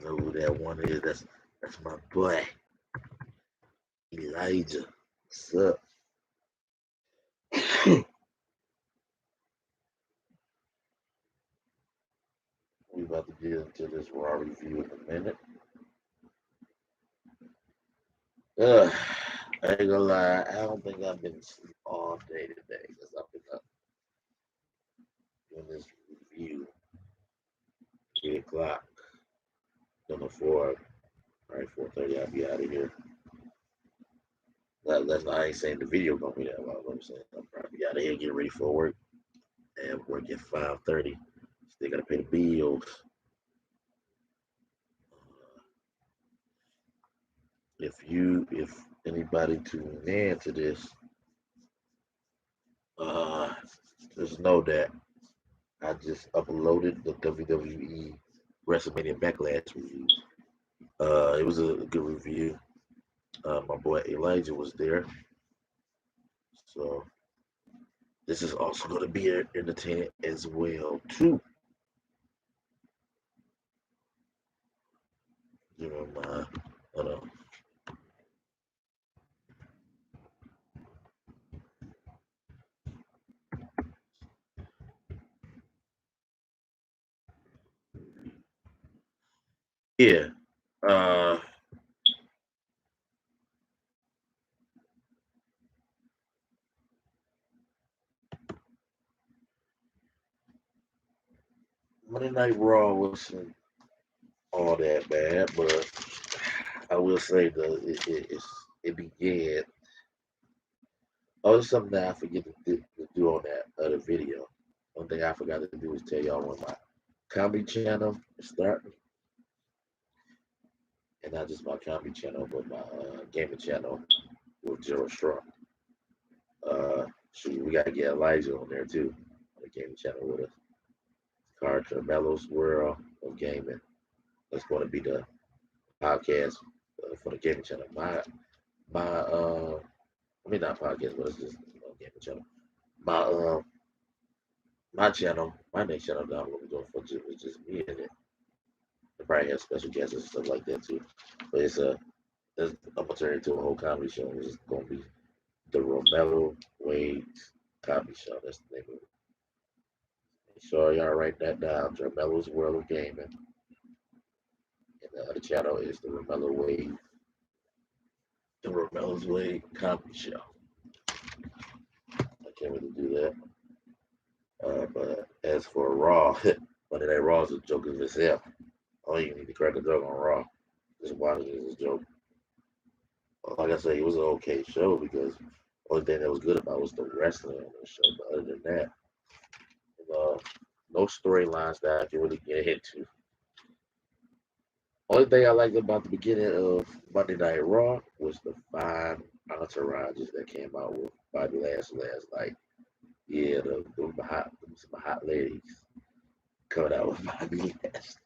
know who that one is. That's my boy, Elijah. What's up? We about to get into this Raw review in a minute. Ugh, I ain't gonna lie, I don't think I've been asleep all day today because I've been up doing this review. 3 o'clock. Done the 4. All right, 4:30. I'll be out of here. That's not. I ain't saying the video gonna be that long. I'm saying I'm probably out of here, get ready for work, and work at 5:30. Still gotta pay the bills. If anybody tuning in to this, uh, just know that I just uploaded the WWE WrestleMania Backlash review. It was a good review. My boy Elijah was there, so this is also going to be entertaining as well too. You know, hold on. Yeah. Uh, Monday Night Raw wasn't all that bad, but I will say it began. Oh, it's something that I forget to do on that other video. One thing I forgot to do is tell y'all when my comedy channel is starting, and not just my comedy channel, but my gaming channel with Gerald Straw. Shoot, we gotta get Elijah on there too, on the gaming channel with us. Carmelo's World of Gaming. That's going to be the podcast for the gaming channel. I mean not podcast, but it's just gaming channel. My my channel, my next channel that I'm gonna be doing for Jim is just me in it. I probably have special guests and stuff like that too. But I'm gonna turn it into a whole comedy show. It's just gonna be the Romelo Wade's comedy show. That's the name of it. Make sure y'all write that down. Romelo's World of Gaming. And the other channel is the Romelo's Wade comedy show. I can't really do that. But as for Raw, Monday Night Raw is a joke of itself. I don't even need to crack a joke on Raw. Just watch it as a joke. Like I said, it was an okay show because the only thing that was good about it was the wrestling on the show. But other than that, no storylines that I can really get into. Only thing I liked about the beginning of Monday Night Raw was the fine entourages that came out with Bobby Lashley last night. Yeah, some hot ladies coming out with Bobby Lashley.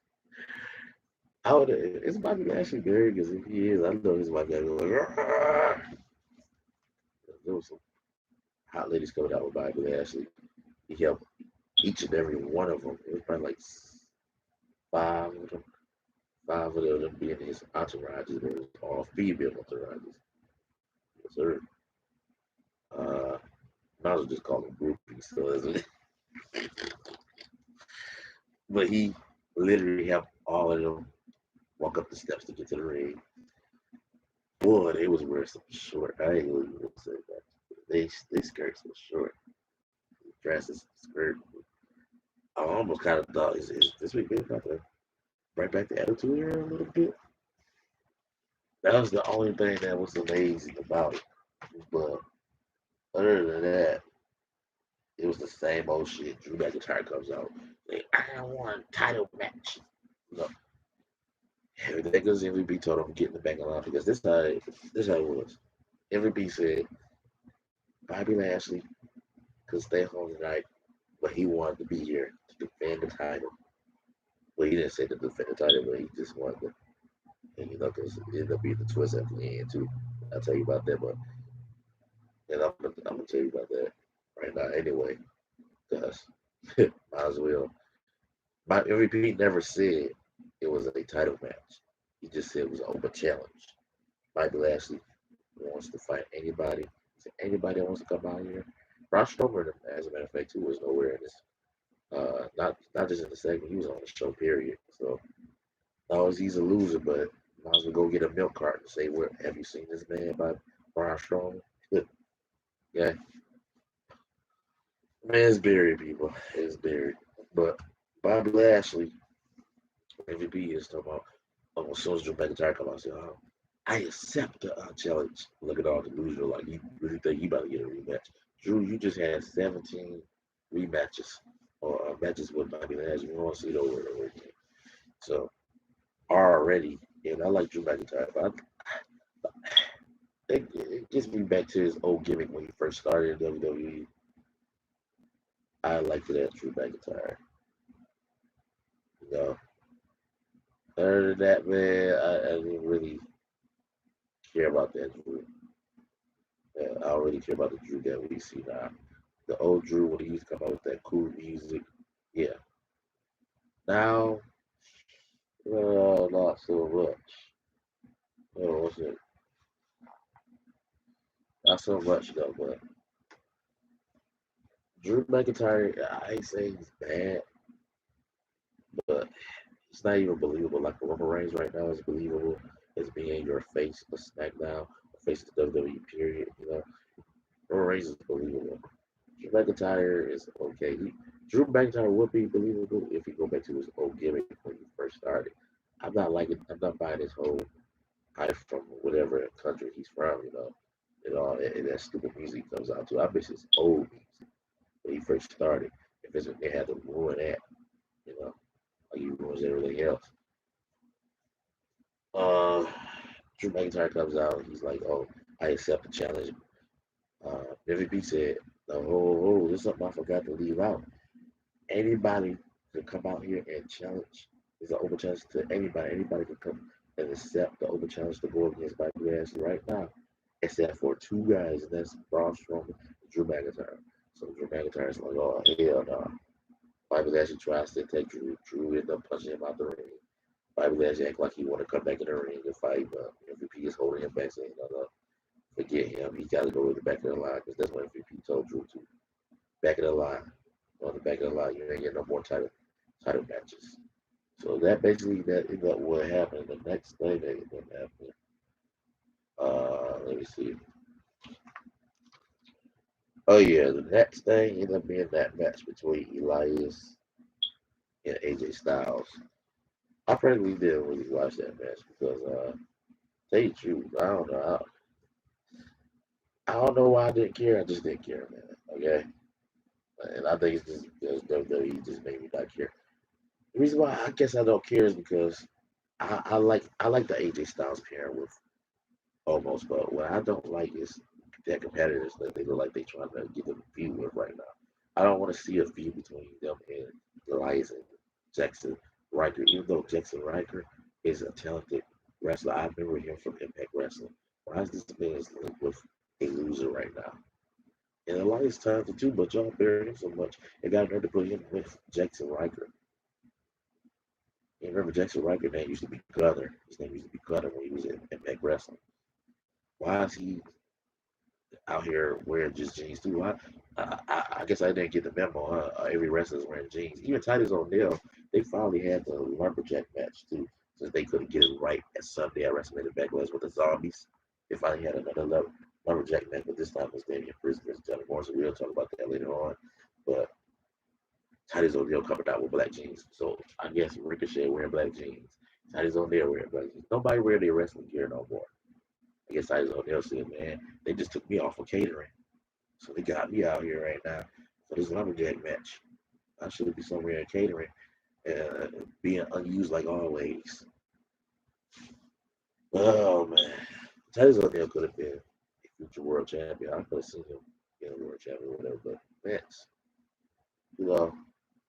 Is Bobby Lashley married? Because if he is, I know this white guy going. There was some hot ladies coming out with Bobby Lashley. He helped each and every one of them. It was probably like 5 of them. 5 of them being his entourages. It was all female entourages. Yes, sir. Might as well just call them groupies, so isn't it? But he literally helped all of them walk up the steps to get to the ring. Boy, they was wearing some short. I ain't gonna even say that. They skirts were short. Dresses, skirt. I almost kind of thought, is this week about to bring back the attitude era a little bit? That was the only thing that was amazing about it. But other than that, it was the same old shit. Drew McIntyre comes out, like, I want a title match. No, everything goes MVP told him get in the back of the line because this how it was. MVP said Bobby Lashley could stay home tonight, but he wanted to be here to defend the title. Well, he didn't say to defend the title, but he just wanted to, and because it ended up being the twist at the end too. I'll tell you about that, but and I'm gonna tell you about that right now anyway, because might as well. My MVP never said it was a title match. He just said it was an open challenge. Bobby Lashley wants to fight anybody. He said, anybody that wants to come out here. Braun Strowman, as a matter of fact, too, was nowhere in this. Not just in the segment, he was on the show, period. So, knows he's a loser, but might as well go get a milk carton and say, "Where have you seen this man by Braun Strowman?" Yeah, man's buried, people. It's buried. But Bobby Lashley, MVP, is talking about as soon as Drew McIntyre come out, say, "Oh, I accept the challenge." Look at all the loser, like you really think he about to get a rematch. Drew, you just had 17 rematches or matches with Bobby Lashley. You want to see it over and over again. So already, and I like Drew McIntyre, but it gets me back to his old gimmick when he first started in WWE. I liked that Drew McIntyre. You know, other than that, man, I didn't really care about that Drew. Yeah, I don't really care about the Drew that we see now. The old Drew when he used to come out with that cool music, yeah. Now, not so much. What's it? Not so much though. But Drew McIntyre, I ain't saying he's bad, but it's not even believable. Like Roman Reigns right now is believable as being your face of SmackDown, face of the WWE period. Roman Reigns is believable. Drew McIntyre is okay. Drew McIntyre would be believable if he go back to his old gimmick when he first started. I'm not buying his whole hype from whatever country he's from. And that stupid music comes out to. I miss his old music when he first started. If it's they had to ruin that, you know, like he ruins everything else. Uh, Drew McIntyre comes out. He's like, "Oh, I accept the challenge." MVP said, "No, this is something I forgot to leave out. Anybody can come out here and challenge. There's an open challenge to anybody. Anybody can come and accept the open challenge to go against Bobby Lashley right now, except for two guys, and that's Braun Strowman and Drew McIntyre." So Drew McIntyre is like, "Oh hell no!" Bobby Lashley tries to take Drew. Drew ends up punching him out the ring. Bobby Lashley act like he want to come back in the ring and fight, but MVP is holding him back, saying, "No, no, forget him. He got to go to the back of the line because that's what MVP told Drew to. Back of the line. On the back of the line, you ain't getting no more title matches." So that is what happened. The next thing that ended up happening. Let me see. Oh yeah, the next thing ended up being that match between Elias and AJ Styles. I frankly didn't really watch that match because, tell you the truth, I don't know why I didn't care. I just didn't care, man. Okay, and I think it's just because WWE just made me not care. The reason why I guess I don't care is because I like the AJ Styles pair with almost, but what I don't like is their competitors that they look like they trying to get them a feud with right now. I don't want to see a feud between them and Elias and Jackson Riker, even though Jackson Riker is a talented wrestler. I remember him from Impact Wrestling. Why is this man linked with a loser right now? And Elias talented too, but y'all buried him so much. It got nerve to put him with Jackson Riker. You remember Jackson Riker name used to be Gunner. His name used to be Gunner when he was in Impact Wrestling. Why is he out here wearing just jeans too? I guess I didn't get the memo. Every wrestler's wearing jeans. Even Titus O'Neil, they finally had the lumberjack match too, since they couldn't get it right at Sunday at WrestleMania Backlash with the zombies. They finally had another lumberjack match, but this time it was Damian Priest versus Johnny Morrison. We'll talk about that later on. But Titus O'Neil coming out with black jeans, so I guess Ricochet wearing black jeans. Titus O'Neil wearing black jeans. Nobody wear their wrestling gear no more. I guess Titus O'Neil said, "Man, they just took me off of catering. So they got me out here right now for this lumberjack match. I should be somewhere in catering, being unused like always." Oh man, Titus O'Neil could have been a future world champion. I could have seen him being a world champion or whatever. But Vince, you know,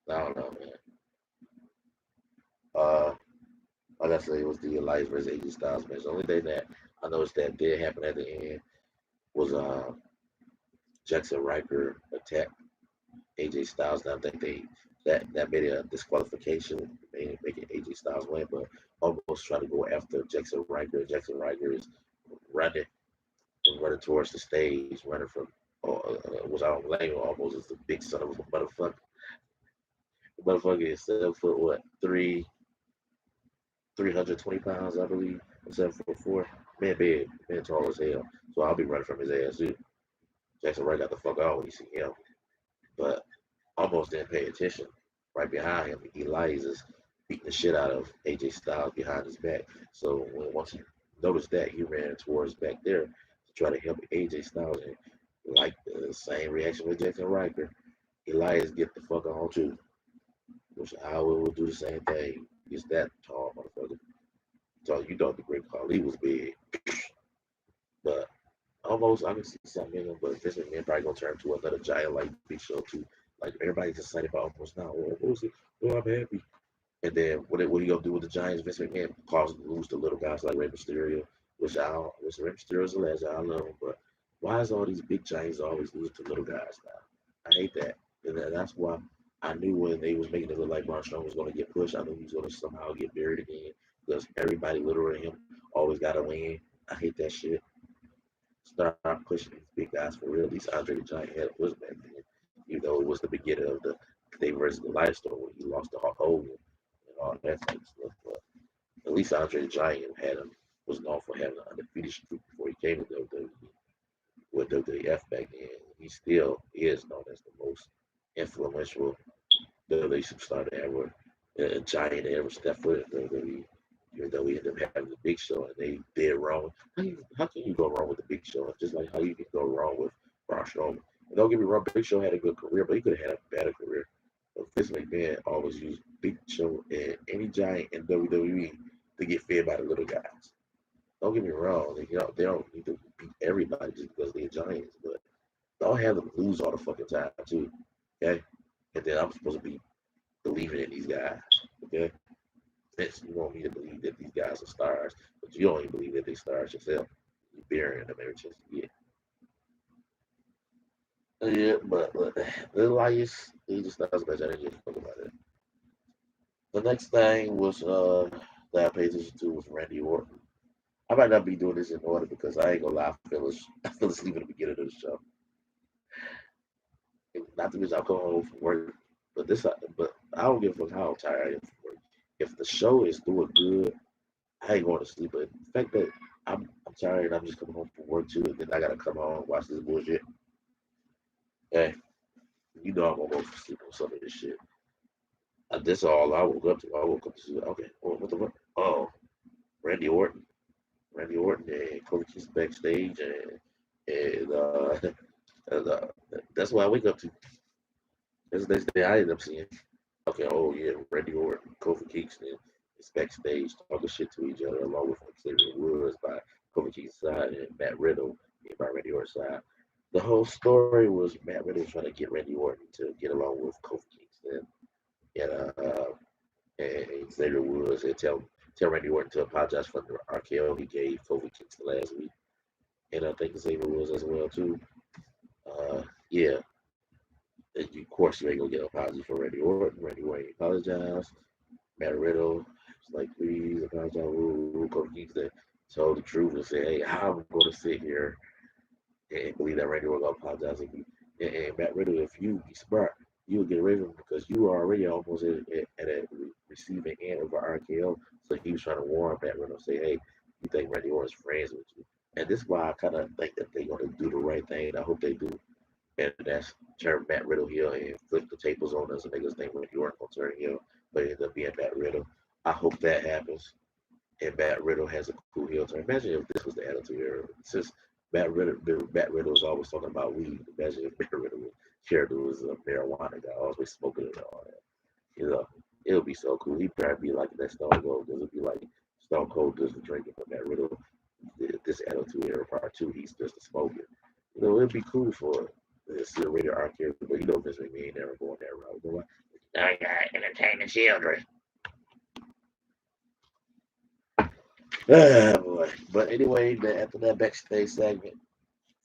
I don't know, man. Uh, like I said, it was the Elias versus AJ Styles match. The only thing that I noticed that did happen at the end was Jackson Riker attacked AJ Styles. And I think they That made it a disqualification, making AJ Styles win, but almost trying to go after Jackson Riker. Jackson Riker is running running towards the stage, running from which I don't blame him, almost is the big son of a motherfucker. The motherfucker is 7 foot what 320 pounds, I believe. 7'4". Man big, man tall as hell. So I'll be running from his ass too. Jackson Riker got the fuck out when you see him. But almost didn't pay attention. Right behind him, Elias is beating the shit out of AJ Styles behind his back. So once he noticed that, he ran towards back there to try to help AJ Styles. And like the same reaction with Jackson Riker, Elias get the fuck on too. Which I will do the same thing. He's that tall, motherfucker. So you know the Great Khali was big, but almost I can see something in him. But this man probably gonna turn to another giant like Big Show too. Like everybody's excited about almost now. Oh, who's it? Oh, I'm happy. And then what he gonna do with the Giants? Vince McMahon cause them to lose to little guys like Rey Mysterio, which Rey Mysterio's a legend. I love him, but why is all these big Giants always losing to little guys now? I hate that, and that's why I knew when they was making it look like Braun Strowman was gonna get pushed, I knew he was gonna somehow get buried again because everybody little than him always gotta win. I hate that shit. Start pushing these big guys for real. At least Andre the Giant had a push back then, even though it was the beginning of the they versus the life story when he lost to Hulk Hogan and all that type of stuff. But at least Andre the Giant was known for having an undefeated streak before he came to WWE with WWF back then. He still is known as the most influential WWE superstar to ever, a giant to ever step foot in WWE. Even though we ended up having the Big Show and they did wrong. How can you go wrong with the Big Show? Just like how you can go wrong with Braun Strowman. And don't get me wrong, Big Show had a good career, but he could have had a better career. But Vince McMahon always used Big Show and any giant in WWE to get fed by the little guys. Don't get me wrong, they don't need to beat everybody just because they're giants, but don't have them lose all the fucking time too. Okay? And then I'm supposed to be believing in these guys. Okay? Vince, you want me to believe that these guys are stars, but you don't even believe that they're stars yourself. You're burying them every chance you get. Yeah, but the Elias, he just not as much energy to talk about it. The next thing was that I paid attention to was Randy Orton. I might not be doing this in order because I ain't gonna lie, I fell asleep at the beginning of the show. And not to mention, I'll come home from work, but I don't give a fuck how tired I am from work. If the show is doing good, I ain't going to sleep. But the fact that I'm tired and I'm just coming home from work too, and then I gotta come home and watch this bullshit. Hey, you know I'm gonna go to sleep on some of this shit. That's all I woke up to. I woke up to okay, what the fuck? Oh, Randy Orton. Randy Orton and Kofi Kingston backstage, and and, uh, that's what I wake up to. That's the next thing I end up seeing. Okay, oh yeah, Randy Orton, Kofi Kingston is backstage talking shit to each other, along with Xavier Woods by Kofi Kingston's side and Matt Riddle by Randy Orton's side. The whole story was Matt Riddle trying to get Randy Orton to get along with Kofi Kingston and Xavier Woods and tell Randy Orton to apologize for the RKO he gave Kofi Kingston last week, and I think Xavier Woods as well too. Yeah, and of course you ain't gonna get an apology for Randy Orton. Randy Orton apologized. Matt Riddle was like, please apologize. Kofi Kingston told the truth and said, hey, how am I gonna sit here and believe that Randy Orton gonna apologize to me? And Matt Riddle, if you be smart, you will get rid of him because you are already almost at a receiving end of an RKO. So he was trying to warn Matt Riddle, say, hey, you think Randy Orton's friends with you? And this is why I kind of think that they're gonna do the right thing. I hope they do. And that's turn Matt Riddle heel and flip the tables on us and make us think Randy Orton gonna turn heel, but it ends up being Matt Riddle. I hope that happens. And Matt Riddle has a cool heel turn. Imagine if this was the Attitude Era. Since Matt Riddle was always talking about weed. Imagine if Matt Riddle character was a marijuana guy, always smoking and all that. You know, it would be so cool. He'd probably be like that Stone Cold. It would be like Stone Cold does the drinking, but Matt Riddle, this Attitude Era part two, he's just a smoking. You know, it'd be cool for it's the rated R character, but you know Vince McMahon ain't never going that route. You know what? I got entertain the children. Ah, boy. But anyway, after that backstage segment,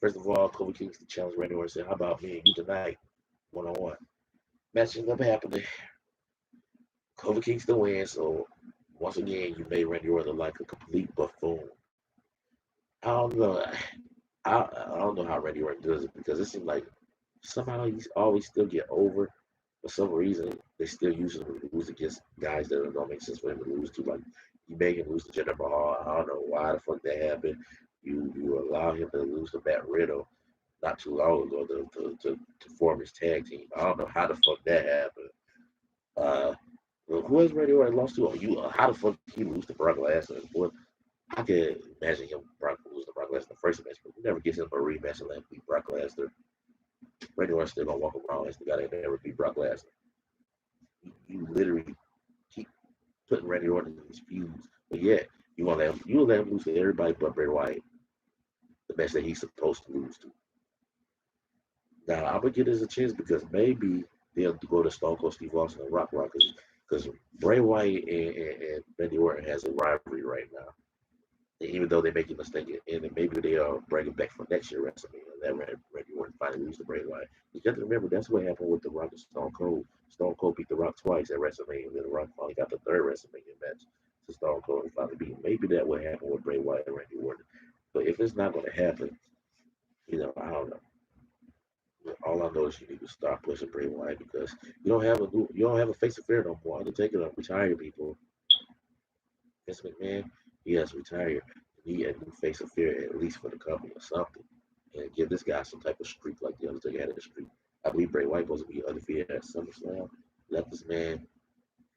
first of all, Kofi Kingston challenged Randy Orton and said, how about me and you tonight, one on one? match ended up happening. Kofi Kingston wins. So once again, you made Randy Orton look like a complete buffoon. I don't know. I don't know how Randy Orton does it because it seems like somehow he's always still get over. For some reason, they still use him to lose against guys that don't make sense for him to lose to. Like you make him lose to Jinder Mahal. I don't know why the fuck that happened. You allow him to lose to Matt Riddle not too long ago to form his tag team. I don't know how the fuck that happened. Uh, well, who has Randy Orton lost to? You how the fuck he lose to Brock Lesnar? Well, I could imagine him losing to Brock Lesnar in the first match, but he never gets him a rematch and let beat Brock Lesnar. Randy Orton still gonna walk around as the guy that never beat Brock Lesnar. You literally keep putting Randy Orton in these feuds, but yet you let him lose to everybody but Bray Wyatt, the match that he's supposed to lose to. Now I'm gonna give this a chance because maybe they'll go to Stone Cold Steve Austin and Rock because Bray Wyatt and Randy Orton has a rivalry right now. And even though they make a mistake, and then maybe they'll bring it back for next year WrestleMania. That Randy Orton finally lose to Bray Wyatt. You got to remember that's what happened with The Rock and Stone Cold. Stone Cold beat The Rock twice at WrestleMania, and then The Rock finally got the third WrestleMania match to Stone Cold and finally beat him. Maybe that would happen with Bray Wyatt and Randy Orton. But if it's not going to happen, I don't know. All I know is you need to start pushing Bray Wyatt because you don't have a face of fear no more. Undertaker don't retire people. Vince McMahon, he has retired. You need a new face of fear at least for the company or something, and give this guy some type of streak like the Undertaker had in the streak. I believe Bray Wyatt supposed to be undefeated at SummerSlam. Let this man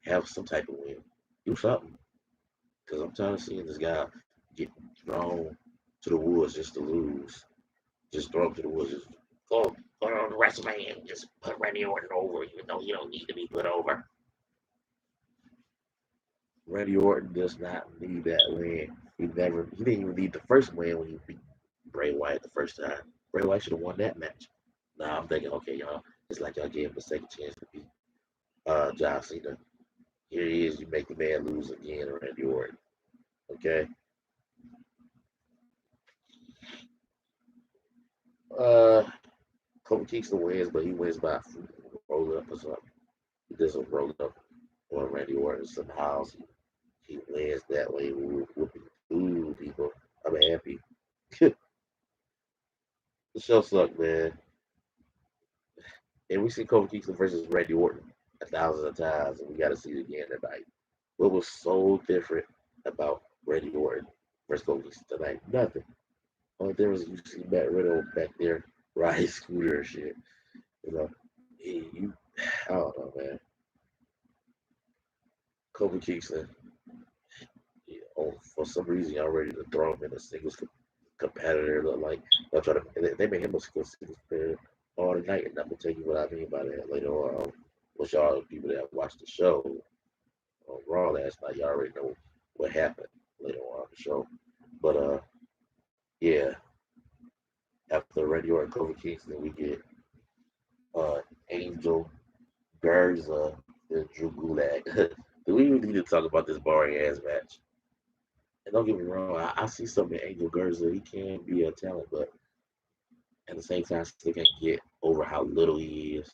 have some type of win. Do something because I'm tired of seeing this guy get thrown to the woods just to lose. Just throw him to the woods. Just go on WrestleMania and just put Randy Orton over, even though he don't need to be put over. Randy Orton does not need that win. He didn't even need the first win when he beat Bray Wyatt the first time. Bray Wyatt should have won that match. Now I'm thinking, okay, y'all, it's like y'all gave him a second chance to beat John Cena. Here he is, you make the man lose again, Randy Orton. Okay. Uh, Kofi Kingston wins, but he wins by roll up or something. He doesn't roll up on Randy Orton somehow. He wins that way. Ooh, people, I'm happy. The show sucked, man. And we see Kofi Kingston versus Randy Orton 1,000 times, and we got to see it again tonight. What was so different about Randy Orton versus Kofi Kingston tonight? Nothing. Only difference is you see Matt Riddle back there riding his scooter and shit. You know, I don't know, man. Kofi Kingston, for some reason, y'all ready to throw him in a singles competitor. Look like they'll try to. They made him a singles competitor all night, and I'm gonna tell you what I mean by that later on. Which y'all people that watched the show on Raw last night, y'all already know what happened later on the show. But yeah, after Randy Orton, Kofi Kingston, we get uh Angel Garza and Drew Gulak. Do we even need to talk about this boring ass match? And don't get me wrong, I see something in Angel Garza. He can be a talent, but at the same time, I still can't get over how little he is.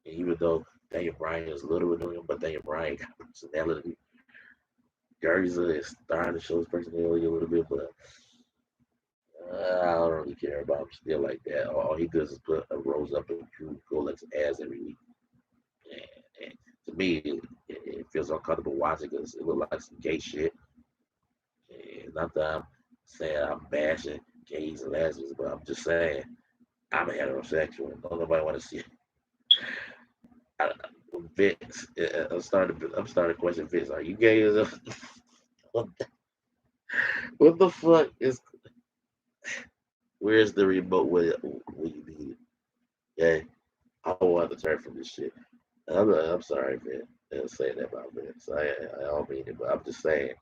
And even though Daniel Bryan is little with him, but Daniel Bryan got personality. Garza is starting to show his personality a little bit, but I don't really care about him still like that. All he does is put a rose up and Drew Gulak's ass every week. And to me, it feels uncomfortable watching because it looks like some gay shit. And not that I'm saying I'm bashing gays and lesbians, but I'm just saying I'm a heterosexual. Don't nobody want to see it. Vince, I'm starting to question Vince. Are you gay as a what the fuck is? Where's the remote when you need it? Yeah, I don't want to turn from this shit. I'm sorry, Vince. I'm saying that about Vince. I don't mean it, but I'm just saying.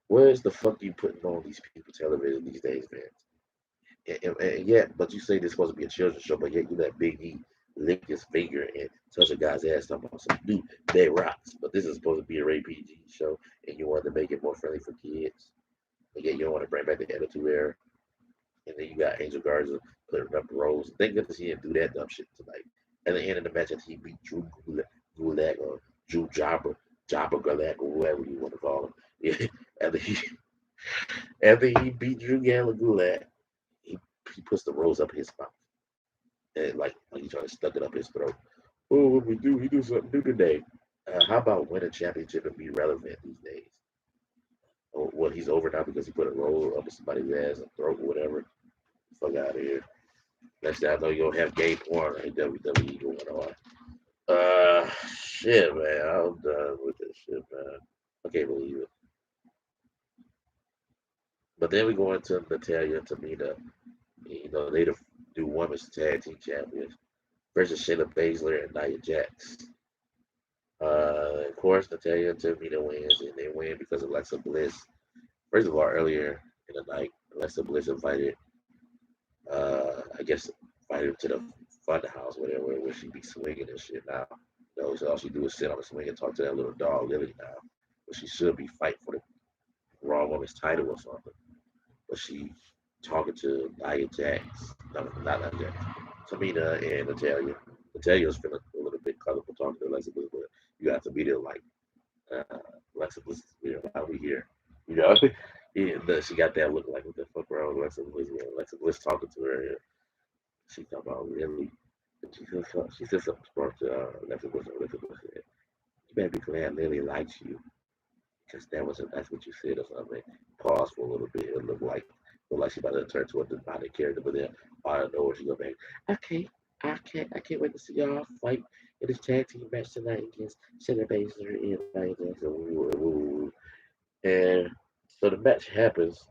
Where's the fuck you putting on these people television these days, Vince? And yet, but you say this supposed to be a children's show, but yet you let Big E lick his finger and touch a guy's ass talking about some new dead rocks. But this is supposed to be a rated PG show, and you want to make it more friendly for kids. And yet you don't want to bring back the Attitude Era. And then you got Angel Garza putting up roles. Thank goodness he didn't do that dumb shit tonight. At the end of the match, after he beat Drew Gulak or Drew Jobber Gulak or whoever you want to call him. Yeah, after he beat Drew Gulak, he he puts the rose up his mouth and like he trying to stuck it up his throat. Oh, what we do? We do something new today. How about win a championship and be relevant these days? Oh, well, he's over now because he put a roll up somebody's ass and throat or whatever. Fuck out of here. Next time I know you're gonna have gay porn in WWE going on. Shit, man. I'm done with this shit, man. I can't believe it. But then we go into Natalia and Tamina. You know, they the new women's tag team champions versus Shayna Baszler and Nia Jax. Of course, Natalia and Tamina wins, and they win because of Alexa Bliss. First of all, earlier in the night, Alexa Bliss invited, I guess, invited her to the fun house, whatever, where she be swinging and shit now. You know, so all she do is sit on the swing and talk to that little dog Lily now. But she should be fighting for the Raw Women's title or something. But she talking to Nia Jax, no, not Nia Jax, Tamina and Natalia. Natalia's feeling a little bit comfortable talking to Alexa Bliss, but you have to be there like, uh, Alexa Bliss is here, why are we here? You know, yeah, she got that look like, what the fuck wrong with Alexa Bliss? Yeah, Alexa Bliss talking to her. And she talking about really. She said something smart to Alexa Bliss. Alexa Bliss said, "You better be glad Lily likes you, because that's what you said or something." Pause for a little bit. It looked like she about to turn to a demonic character, but then out of nowhere she go back. Okay, I can't wait to see y'all fight in this tag team match tonight against Shayna Baszler and Nia Jax. And so the match happens.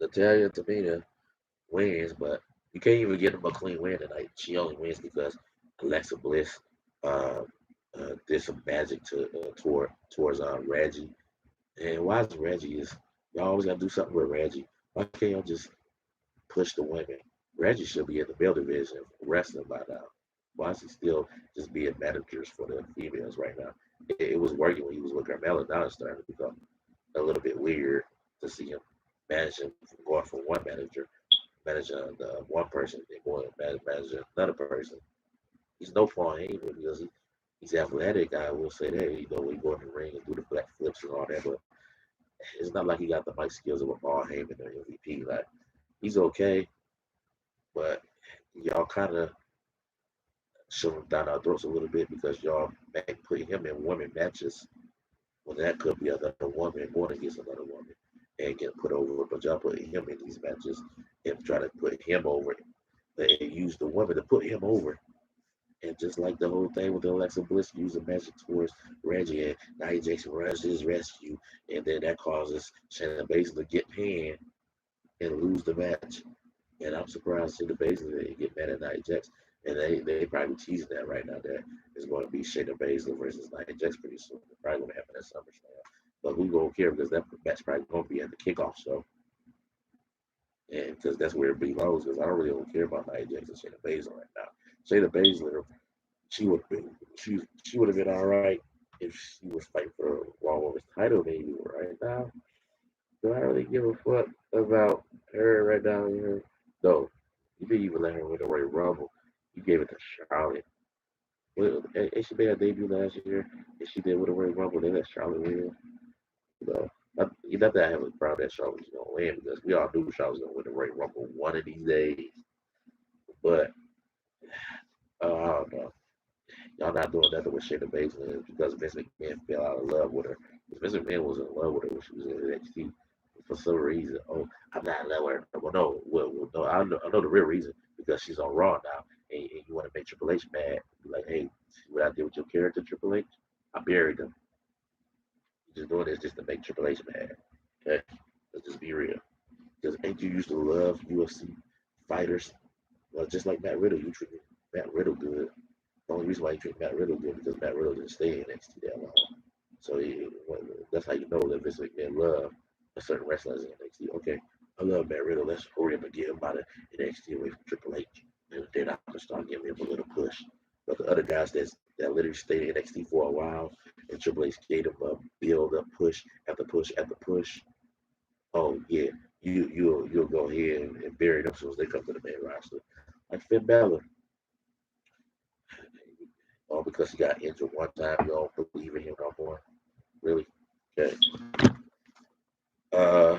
Natalia Tamina wins, but you can't even get them a clean win tonight. She only wins because Alexa Bliss uh, did some magic towards Reggie. And why is Reggie is y'all always gotta do something with Reggie? Why can't y'all just push the women? Reggie should be in the male division wrestling by now. Why is he still just being managers for the females right now? It was working when he was with Carmella. Now it's starting to become a little bit weird to see him managing going from one manager, managing one person, and going managing another person. He's no Paul Heyman because he's athletic. I will say that, you know, when he go in the ring and do the black flips and all that, but it's not like he got the mic skills of a Paul Heyman or MVP. Like he's okay, but y'all kind of shove him down our throats a little bit because y'all put him in women matches when that could be another woman going against another woman and get put over. But y'all put him in these matches and try to put him over and use the woman to put him over. And just like the whole thing with Alexa Bliss using magic towards Reggie and Nia Jax runs to his rescue, and then that causes Shayna Baszler to get pinned and lose the match. And I'm surprised Shayna Baszler didn't get mad at Nia Jax. And they probably teasing that right now that it's going to be Shayna Baszler versus Nia Jax pretty soon. It's probably going to happen at SummerSlam. But who gonna care because that match probably going to be at the kickoff show. And because that's where it belongs. Because I don't really don't care about Nia Jax and Shayna Baszler right now. Shayna Baszler, she would have been she would have been all right if she was fighting for a Raw Women's title maybe right now. Do I really give a fuck about her right now here? No, you didn't even let her win the Royal Rumble. You gave it to Charlotte. Well, and she made her debut last year, and she did with the Royal Rumble. They let Charlotte win. Not that I have a problem that Charlotte was gonna win because we all knew Charlotte was gonna win the Royal Rumble one of these days. But I don't know. Y'all not doing nothing with Shayna Baszler because Vince McMahon fell out of love with her. Vince McMahon was in love with her when she was in NXT for some reason. Oh, I'm not in love with her. Well, no, no, I know the real reason because she's on Raw now, and you want to make Triple H mad. Be like, hey, see what I did with your character, Triple H? I buried him. You're just doing this just to make Triple H mad. Okay, let's just be real. Because ain't you used to love UFC fighters? Well, just like Matt Riddle, you treat Matt Riddle good. The only reason why you treat Matt Riddle good because Matt Riddle didn't stay in NXT that long. So that's how you know that Vince McMahon love a certain wrestlers in NXT. Okay, I love Matt Riddle. Let's hurry up and get him out of NXT away from Triple H. And then I can start giving him a little push. But the other guys that literally stayed in NXT for a while, and Triple H gave them a build up push after push after push. Oh yeah, you'll go ahead and bury them as soon as they come to the main roster. Like Finn Balor. All because he got injured one time, you don't believe in him no more. Really? Okay. Uh,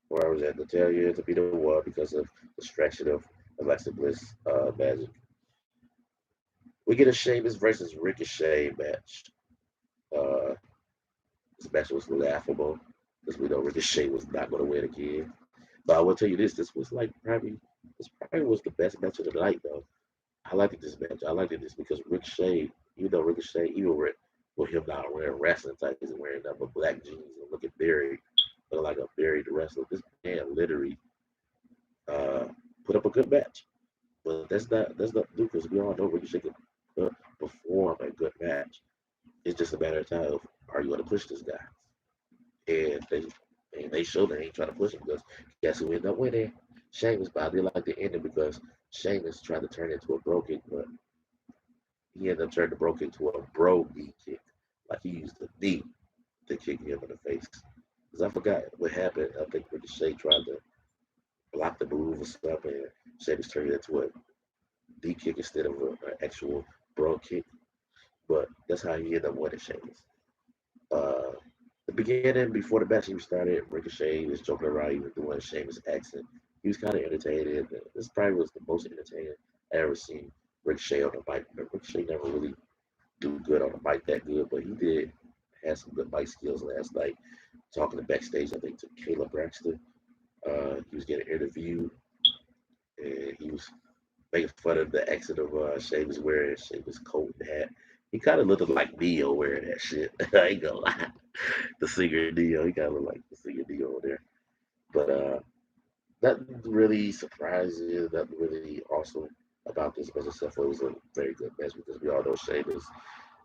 where I was at, Natalia to be the one because of distraction of Alexa Bliss magic. We get a Sheamus versus Ricochet match. Uh, this match was laughable because we know Ricochet was not going to win again. But I will tell you this: this was like this probably was the best match of the night, though. I liked this match. I liked this because Ricochet, even though Ricochet, even with him not wearing wrestling tights and wearing nothing but black jeans and looking buried, looking like a buried wrestler, this man literally uh, put up a good match. But that's not new because we all know Ricochet can perform a good match. It's just a matter of time of are you going to push this guy? And they showed they ain't trying to push him because guess who ended up winning? Sheamus. But I did like the ending because Sheamus tried to turn into a bro kick, but he ended up turning the bro kick to a bro knee kick. Like he used the knee to kick him in the face. Because I forgot what happened. I think Ricochet tried to block the move or something, and Sheamus turned it into a knee kick instead of an actual bro kick. But that's how he ended up winning Sheamus. Uh, the beginning, before the match even started, Ricochet was joking around, he was doing Sheamus' accent. He was kind of entertaining. This probably was the most entertaining I ever seen Ricochet on the mic. Ricochet never really do good on the mic that good, but he did have some good mic skills last night. Talking to backstage, I think to Kayla Braxton. He was getting interviewed, and he was making fun of the accent of Sheamus wearing Sheamus coat and hat. He kind of looked like Neo wearing that shit. I ain't gonna lie. The singer Neo, he kind of looked like the singer Neo over there. But nothing really surprising, nothing really awesome about this match except for it was a very good match because we all know Sheamus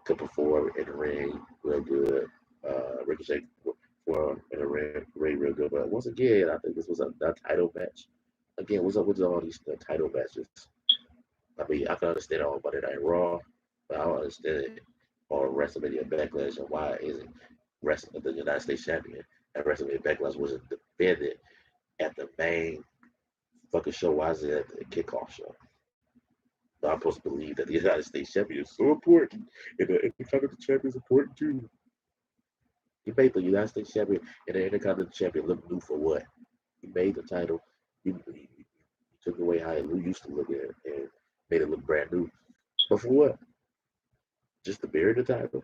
could perform in the ring real good. Ricochet performed in the ring real good. But once again, I think this was a title match. Again, what's up with all these title matches? I mean, I can understand it on Monday Night Raw, but I don't understand it on WrestleMania Backlash and why isn't wrestling the United States champion at WrestleMania Backlash wasn't defended at the main fucking show. Why is it at the kickoff show? So I'm supposed to believe that the United States champion is so important, and the Intercontinental champion is important too. He made the United States champion and the Intercontinental champion look new for what? He made the title. He took away how it used to look at and made it look brand new. But for what? Just to bury the title?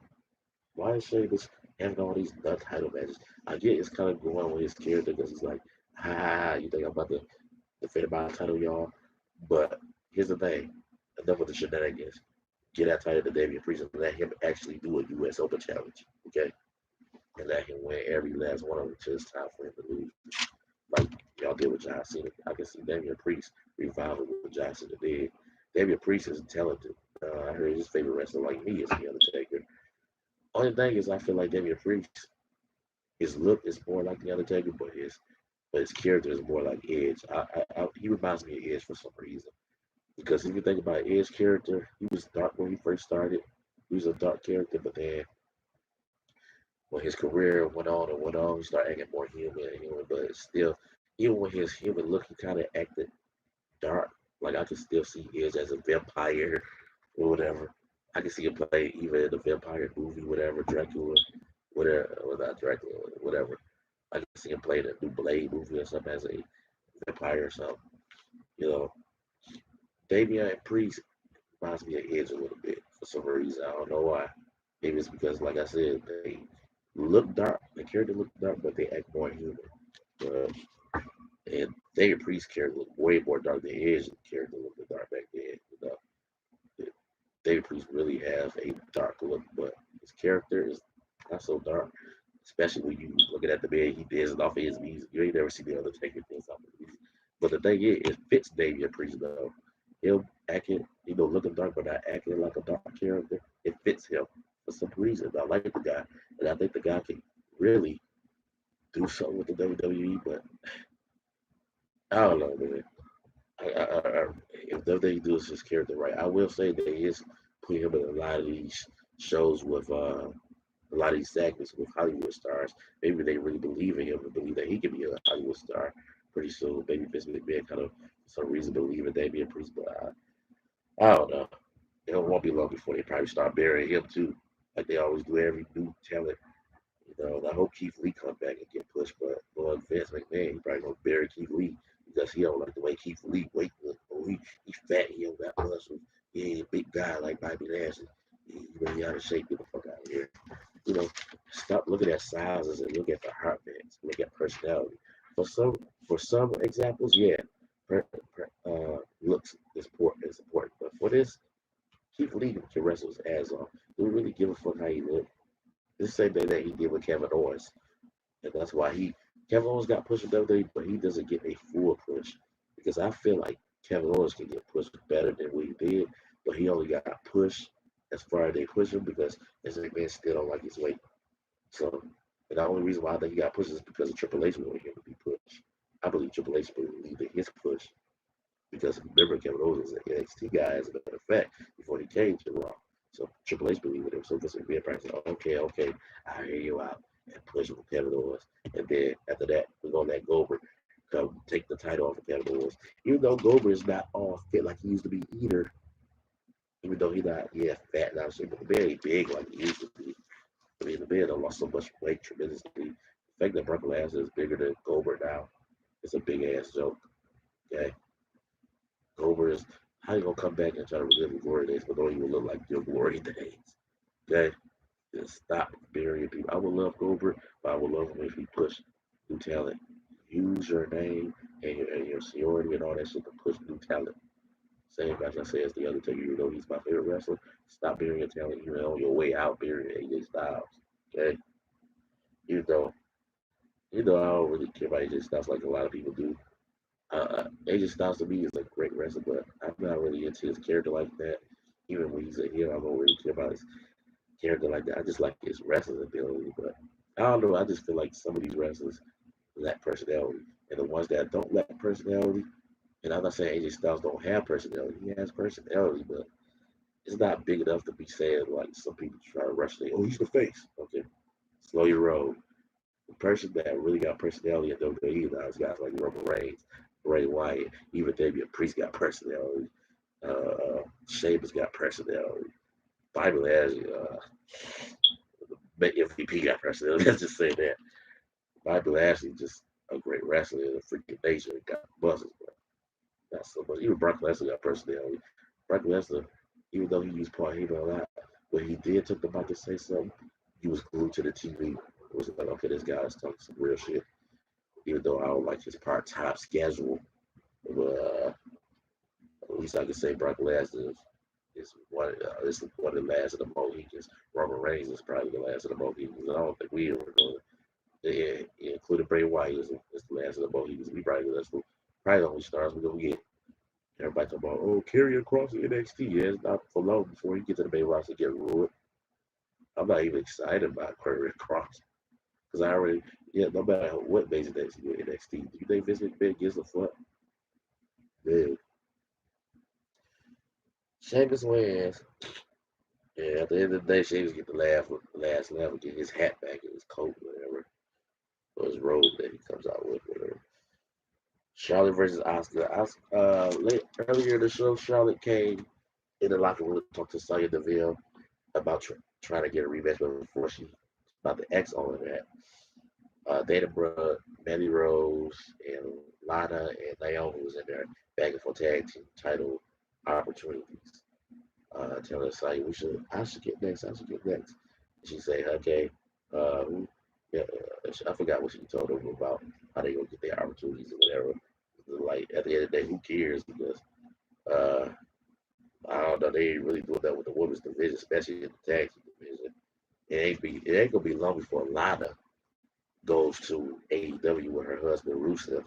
Why is Sheamus having all these non-title matches? I get it's kind of going with his character because he's like, you think I'm about to defend my title, y'all? But here's the thing, enough with the shenanigans. Get that title to Damian Priest and let him actually do a U.S. Open challenge, okay? And let him win every last one of them till it's time for him to lose. Like y'all did with John Cena. I can see Damian Priest reviving what John Cena did. Damian Priest is talented. I heard his favorite wrestler like me is The Undertaker. Only thing is, I feel like Damian Priest, his look is more like The Undertaker, but his character is more like Edge. He reminds me of Edge for some reason. Because if you think about Edge's character, he was dark when he first started. He was a dark character, but then when his career went on and went on, he started acting more human and human. But still, even with his human look, he kind of acted dark. Like I could still see Edge as a vampire or whatever. I can see him play even in the vampire movie, whatever, Dracula, whatever, or not Dracula, whatever. I can see him play in a new Blade movie or something as a vampire or something. You know, Damian and Priest reminds me of Edge a little bit for some reason. I don't know why. Maybe it's because, like I said, they look dark. The character look dark, but they act more human. Uh, and Damian Priest's character looked way more dark than Edge's character looked dark back then. You know, David Priest really has a dark look, but his character is not so dark. Especially when you looking at the man he dances off of his music. You ain't never seen the Undertaker dance off of his music. But the thing is, it fits Damian Priest though. Him acting, looking dark but not acting like a dark character. It fits him for some reason. I like the guy, and I think the guy can really do something with the WWE. But I don't know, man. If WWE does his character right, I will say they is putting him in a lot of these shows with a lot of these segments with Hollywood stars. Maybe they really believe in him and believe that he can be a Hollywood star pretty soon. Maybe Vince McMahon kind of for some reason believe in Damian Priest, but I don't know. It won't be long before they probably start burying him too, like they always do every new talent. I hope Keith Lee come back and get pushed, but Lord Vince McMahon, he probably gonna bury Keith Lee because he don't like the way Keith Lee weight look. Oh, he fat, he don't got muscle. He ain't a big guy like Bobby Lashley. He really out of shape. Get the fuck out of here. You know, stop looking at sizes and look at the heart mass. Look at personality. For some, for some examples, yeah, looks is important. But for this, Keith Lee can wrestle his ass off. Do we really give a fuck how he look? This same thing that he did with Kevin Owens, and that's why Kevin Owens got pushed in WWE, but he doesn't get a full push because I feel like Kevin Owens can get pushed better than what he did, but he only got pushed as far as they push him because Vince McMahon still don't like his weight. So, and the only reason why I think he got pushed is because of Triple H wanted him to be pushed. I believe Triple H believed in his push because remember Kevin Owens was an NXT guy as a matter of fact before he came to Raw. So Triple H believed in him. So Vince McMahon probably said, okay, I hear you out and push with Kevin Owens. And then after that, we're gonna let Goldberg come take the title off of Kevin Owens. Even though Goldberg is not all fit like he used to be either, even though he's not fat now, but the man ain't big like he used to be. I mean, the man done lost so much weight tremendously. The fact that Brock Lesnar is bigger than Goldberg now, it's a big ass joke. Okay, Goldberg is how you gonna come back and try to relive your glory days, but don't even look like your glory days. Okay, just stop burying people. I would love Goldberg, but I would love him if he pushed new talent. Use your name and your seniority and all that shit to push new talent. Same as I say as the Undertaker, you know he's my favorite wrestler. Stop burying talent. You're on your way out burying AJ Styles. Okay, you know, I don't really care about AJ Styles like a lot of people do. AJ Styles to me is a great wrestler, but I'm not really into his character like that. Even when he's a heel, I don't really care about his character like that. I just like his wrestling ability, but I don't know. I just feel like some of these wrestlers lack personality, and the ones that don't lack personality, and I'm not saying AJ Styles don't have personality. He has personality, but it's not big enough to be saying like some people try to rush. Say, oh, he's the face. Okay, slow your roll. The person that really got personality in WWE now is guys like Roman Reigns, Bray Wyatt, even Damian Priest got personality. Sheamus got personality. Bobby Lashley, MVP got personality. Let's just say that. Bobby Lashley just a great wrestler in a freaking nation. Got buzzes, but not so much. Even Brock Lesnar got personality. Brock Lesnar, even though he used Paul Heyman a lot, when he did took the mic to say something, he was glued to the TV. It was like, okay, this guy's talking some real shit. Even though I don't like his part-time schedule, but at least I can say Brock Lesnar is one of the last of the Mohicans. Roman Reigns is probably the last of the Mohicans. I don't think we ever going to, including Bray Wyatt is the last of the Mohicans. We probably the only stars we're gonna get. Everybody talking about, oh, carry across the NXT. Yeah, it's not for long before you get to the main roster get ruined. I'm not even excited about Curry Cross because I already, no matter what basic things you do in NXT, do you think Vince McMahon gives a fuck? Man, Sheamus wins. Yeah, at the end of the day, Sheamus get the last laugh and get his hat back and his coat, whatever, or his robe that he comes out with, whatever. Charlotte versus Asuka. Earlier in the show, Charlotte came in the locker room to talk to Sonya Deville about trying to get a rematch before she about to X all of that. Dana Brooke, Mandy Rose, and Lana and Naomi was in there begging for tag team title opportunities. Telling us like I should get next. I should get next. And she say, okay, yeah, I forgot what she told them about how they gonna get their opportunities or whatever. Like at the end of the day, who cares? Because uh, I don't know, they ain't really doing that with the women's division, especially in the tag team division. It ain't gonna be long before Lana goes to AEW with her husband Rusev,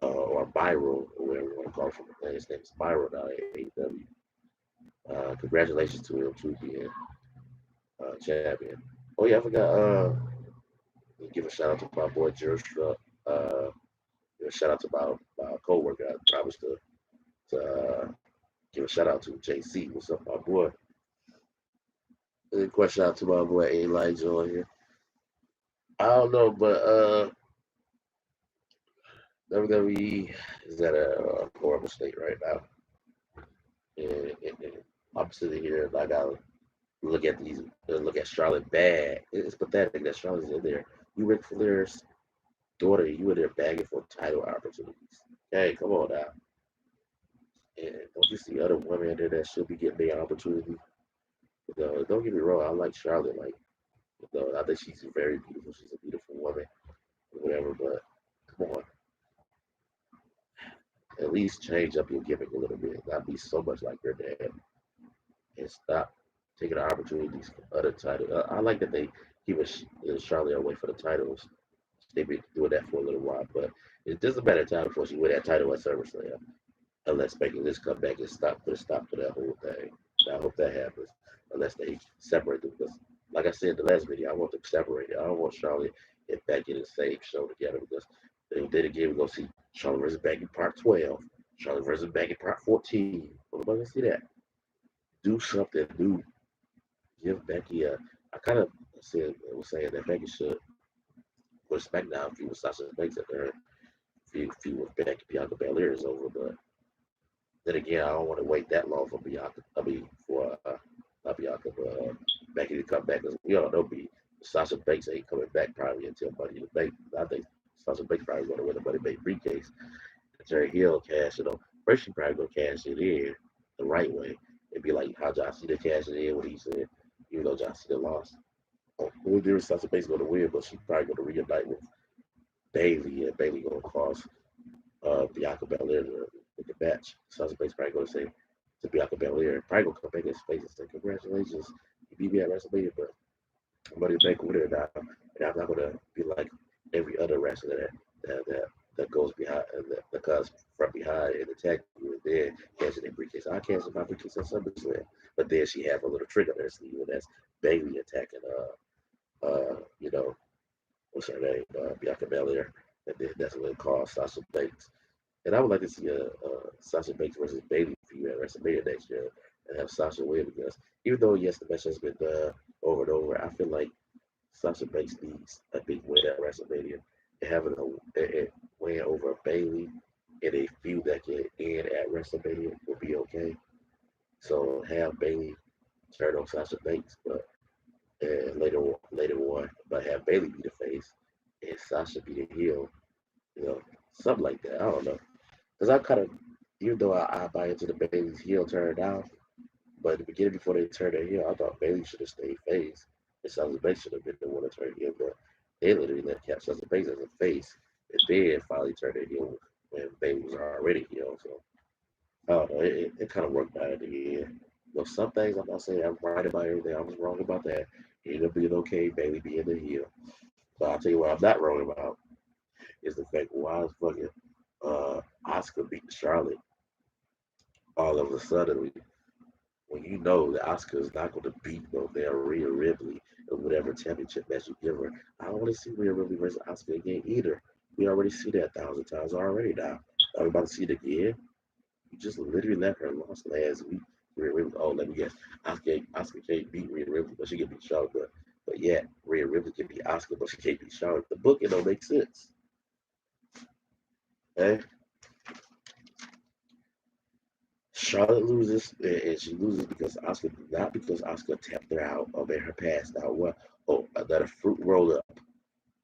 or Byro, or whatever you want to call it from the name. His name is Byro now at AEW. Congratulations to him too being champion. Oh yeah, I forgot. Give a shout out to my boy Jerry Struck. Give a shout out to my coworker. I promised to give a shout out to JC. What's up, my boy? And a question out to my boy Elijah on here. I don't know, but WWE is at a horrible state right now. And I'm sitting here and I gotta look at Charlotte bad. It's pathetic that Charlotte's in there. You Ric Flair's daughter, you in there begging for title opportunities. Hey, come on now. And don't you see other women in there that should be getting their opportunity? Don't get me wrong, I like Charlotte. Like, I think she's very beautiful. She's a beautiful woman, or whatever. But come on, at least change up your gimmick a little bit. Not be so much like your dad, and stop taking the opportunities for other titles. I like that they keep Charlotte away for the titles. They've been doing that for a little while, but it doesn't matter time before she win that title at SummerSlam. Unless Becky Lynch come back and put a stop to that whole thing. And I hope that happens. Unless they separate them, because like I said in the last video, I want them separated. I don't want Charlotte and Becky in the same show together, because then again we're gonna see Charlotte versus Becky part 12, Charlotte versus Becky part 14. We're gonna see that. Do something new. Give Becky a. I kind of was saying that Becky should put a SmackDown feud with Sasha Banks at her feud with Becky Bianca Belair is over, but then again, I don't want to wait that long for Bianca. I mean, for not Bianca, but Becky to come back, because we all know Sasha Banks ain't coming back probably until Money in the Bank. I think Sasha Banks probably going to win the Money in the Bank briefcase. And Terry Hill cash it on. First, she probably going to cash it in the right way. It'd be like how John Cena cashed it in when he said, even though John Cena lost. Who there is Sasha Banks going to win, but she's probably going to reunite with Bailey, and Bailey going to cost Bianca Belair in the match. Sasha Banks probably going to say to Bianca Belair, probably going to come back in his face and say, congratulations, you beat me at WrestleMania, but I'm going to make winner now. And I'm not going to be like every other wrestler that goes behind, that comes from behind and attack you, and then catching their briefcase. I cancel my briefcase at SummerSlam. But then she have a little trick on her sleeve, and that's Bailey attacking, you know, what's her name, Bianca Belair. And then that's what it calls Sasha Banks. And I would like to see a Sasha Banks versus Bailey feud at WrestleMania next year and have Sasha win, because even though, yes, the match has been done over and over, I feel like Sasha Banks needs a big win at WrestleMania, and having a win over Bailey in a feud that can end at WrestleMania will be okay. So have Bailey turn on Sasha Banks, but and later on, but have Bailey be the face and Sasha be the heel, something like that. I don't know. Because I kind of, even though I buy into the Bailey's heel turn down, but in the beginning, before they turned their heel, I thought Bailey should have stayed face. And Sasha Banks should have been the one to turn heel, but they literally let Sasha Banks as a face, and then finally turned their heel when Bailey was already heel. So I don't know. It kind of worked out in the end. Some things I'm not saying I'm right about everything. I was wrong about that. It ended up being okay, Bailey being the heel. But I'll tell you what I'm not wrong about is the fact why is fucking Oscar beat Charlotte all of a sudden, when you know that Oscar is not going to beat no damn Rhea Ripley in whatever championship match you give her. I don't want to see Rhea Ripley versus Oscar again either. We already see that 1,000 times already now. Are we about to see it again? You just literally let her lost last week. Rhea Ripley, oh, let me guess. Oscar can't beat Rhea Ripley, but she can beat Charlotte. But yeah, Rhea Ripley can beat Oscar, but she can't beat Charlotte. The book, it don't make sense. Okay? Charlotte loses, and she loses because Oscar, not because Oscar tapped her out or made her pass out. What? Oh, another fruit roll up.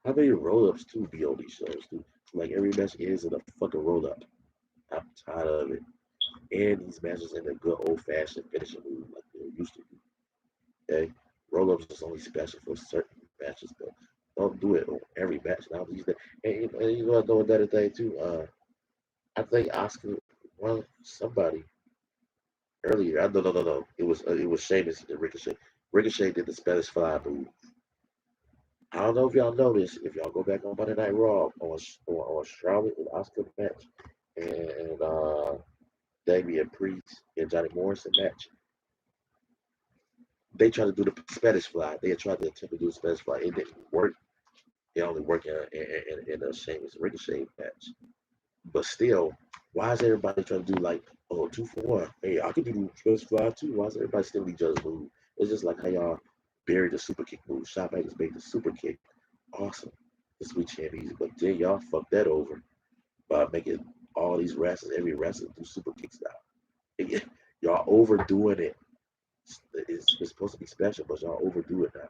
How many roll ups do be on these shows, dude? Like every match ends in a fucking roll up. I'm tired of it. And these matches in a good old fashioned finishing move like they used to be. Okay? Roll ups is only special for certain matches, but don't do it on every match. Now these days. And you know another thing too? I think Oscar, well, somebody earlier. I no. It was Sheamus and Ricochet. Ricochet did the Spanish Fly move. I don't know if y'all noticed. If y'all go back on Monday Night Raw on Charlotte and Oscar match and Damian Priest and Johnny Morrison match, they tried to do the Spanish Fly. They had tried to attempt to do the Spanish Fly. It didn't work. It only worked in a Sheamus Ricochet match. But still, why is everybody trying to do like, oh, 2 for 1? Hey, I could do Spanish Fly too. Why is everybody still each other's move? It's just like how y'all buried the super kick move. Shawn Michaels made the super kick awesome. The sweet champions, but then y'all fucked that over by making all these wrestlers, every wrestler do super kicks now. Y'all overdoing it. It's supposed to be special, but y'all overdo it now.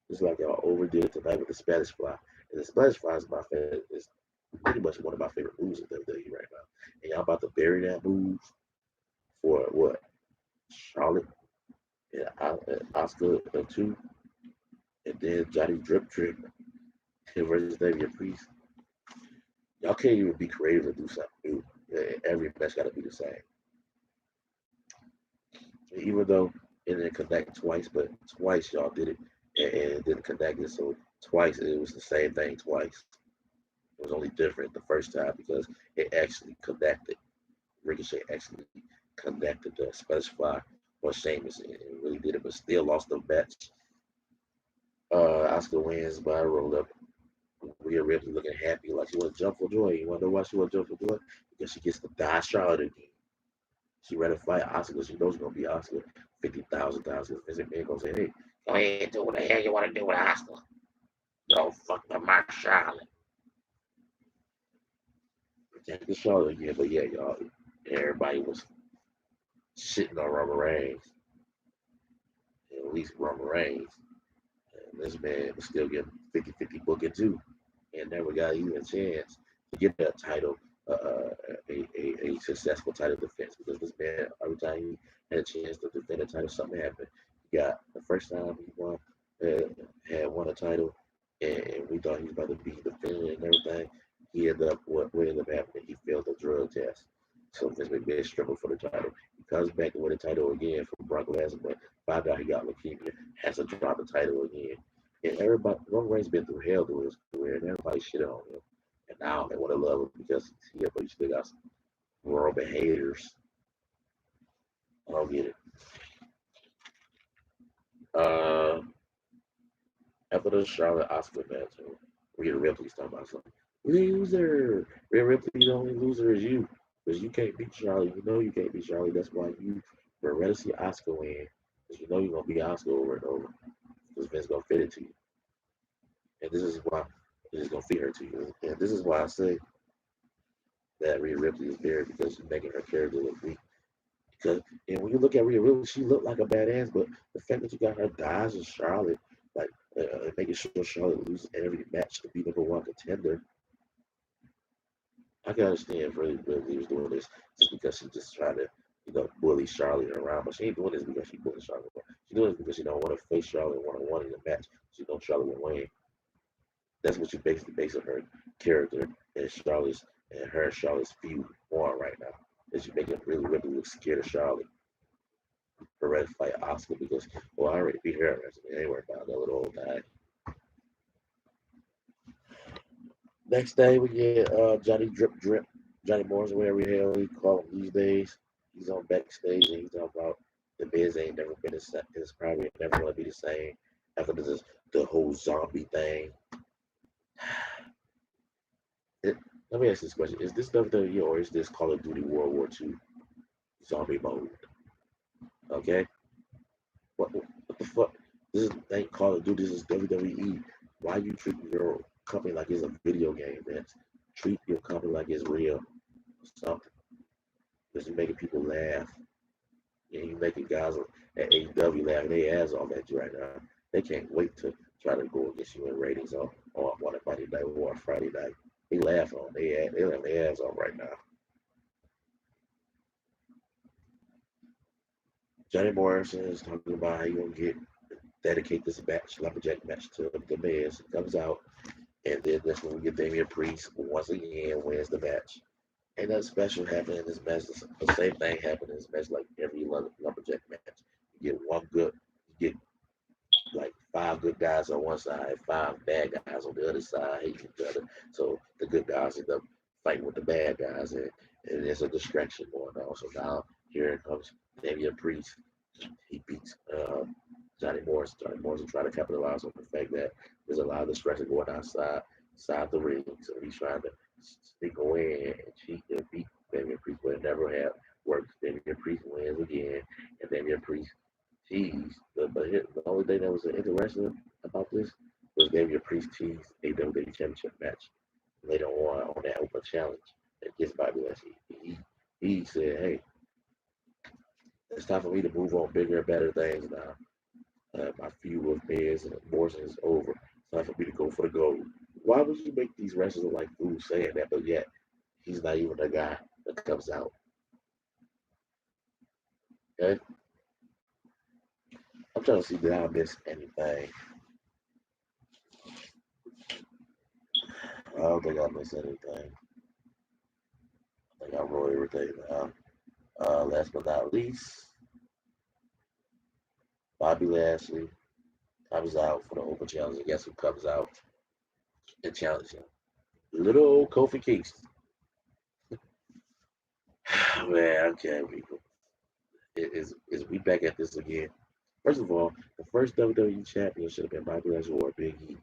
It's like y'all overdid it tonight with the Spanish Fly. And the Spanish Fly is my favorite. It's pretty much one of my favorite moves in WWE right now. And y'all about to bury that move for what? Charlotte and Oscar two, and then Johnny Drip Drip versus Damian Priest. Y'all can't even be creative and do something new. Every match got to be the same. Even though it didn't connect twice, but twice y'all did it and it didn't connect it. So twice it was the same thing twice. It was only different the first time because it actually connected. Ricochet actually connected the Spanish Fly or Sheamus and really did it, but still lost the match. Oscar wins by a roll up. Rhea Ripley looking happy, like she want to jump for joy. You want to know why she want to jump for joy? Because she gets to die Charlotte again. She ready to fight Oscar because she knows it's gonna be Oscar 50,000 times. Because Vince McMahon gonna say, "Hey, go ahead and do what the hell you want to do with Oscar. Don't fuck with my Charlotte." Protect the Charlotte again, but yeah, y'all, everybody was shitting on Roman Reigns, at least Roman Reigns. And this man was still getting 50-50 booking too, and never got even a chance to get that title, a successful title defense. Because this man, every time he had a chance to defend a title, something happened. He got the first time he won, had won a title, and we thought he was about to be defending and everything. He ended up what ended up happening. He failed the drug test. So Vince McMahon struggled for the title. He comes back to win the title again from Brock Lesnar, but found out he got leukemia, has to drop the title again. And everybody, Roman Reigns been through hell through his career, and everybody shit on him. And now they want to love him because he's here, but he still got some Roman haters. I don't get it. Uh, After the Charlotte Oscar match, Rhea Ripley's talking about something. Loser! Rhea Ripley, the only loser is you. Because you can't beat Charlotte. You know you can't beat Charlotte. That's why you were ready to see Oscar win. Because you know you're going to beat Oscar over and over. Because Vince going to fit it to you. And this is why Vince going to fit her to you. And this is why I say that Rhea Ripley is there because she's making her character look weak. Because and when you look at Rhea Ripley, she looked like a badass, but the fact that you got her dies in Charlotte, like making sure Charlotte loses every match to be number one contender, I can understand if Rhea Ripley was doing this just because she's just trying to, bully Charlotte around. But she ain't doing this because she bullies Charlotte. She's doing this because she don't want to face Charlotte one on one in the match. She knows Charlotte will win. That's what you basically basing her character and Charlotte's and her and Charlotte's feud on right now. Is you making really Ripley look scared of Charlotte for ready to fight Oscar because well I already beat her at WrestleMania. Ain't worried about that little old guy. Next day we get Johnny Drip Drip, Johnny Morrison, whatever the hell he call him these days. He's on backstage and he's talking about the Miz ain't never been the same. It's probably never gonna be the same after this the whole zombie thing. It, Let me ask this question: is this WWE or is this Call of Duty World War II zombie mode? Okay, what the fuck? This ain't Call of Duty. This is WWE. Why you treating your company like it's a video game, man? Treat your company like it's real or something. Because you're making people laugh. And you're making guys at AEW laugh their ass off at you right now. They can't wait to try to go against you in ratings on one Monday night or Friday night. They laugh on they laugh their ass off right now. Johnny Morrison is talking about how you gonna dedicate this match, lumberjack match to the Miz. It comes out, and then that's when we get Damian Priest once again wins the match. Ain't nothing special happening in this match. The same thing happened in this match like every lumberjack match. You get one good, you get like five good guys on one side, five bad guys on the other side, hate each other. So the good guys end up fighting with the bad guys, and there's a distraction going on. So now here comes Damian Priest. He beats Johnny Morrison. Johnny Morrison trying to capitalize on the fact that there's a lot of distraction going outside the ring. So he's trying to sneak away and cheat and beat Damian Priest, but it never have worked. Damian Priest wins again, and Damian Priest teased. The only thing that was interesting about this was Damian Priest teased a WWE Championship match later on that open challenge against Bobby Lashley. He said, "Hey, It's time for me to move on bigger and better things now. My feud with Miz and Morrison is over. It's time for me to go for the gold. Why would you make these wrestlers look like fools saying that, but yet he's not even the guy that comes out? Okay? I'm trying to see did I miss anything. I don't think I missed anything. I think I wrote everything down. Last but not least, Bobby Lashley comes out for the Open Challenge. And guess who comes out and challenges him? Little old Kofi Kingston. Man, okay, people. Is we back at this again? First of all, the first WWE champion should have been Bobby Lashley or Big E.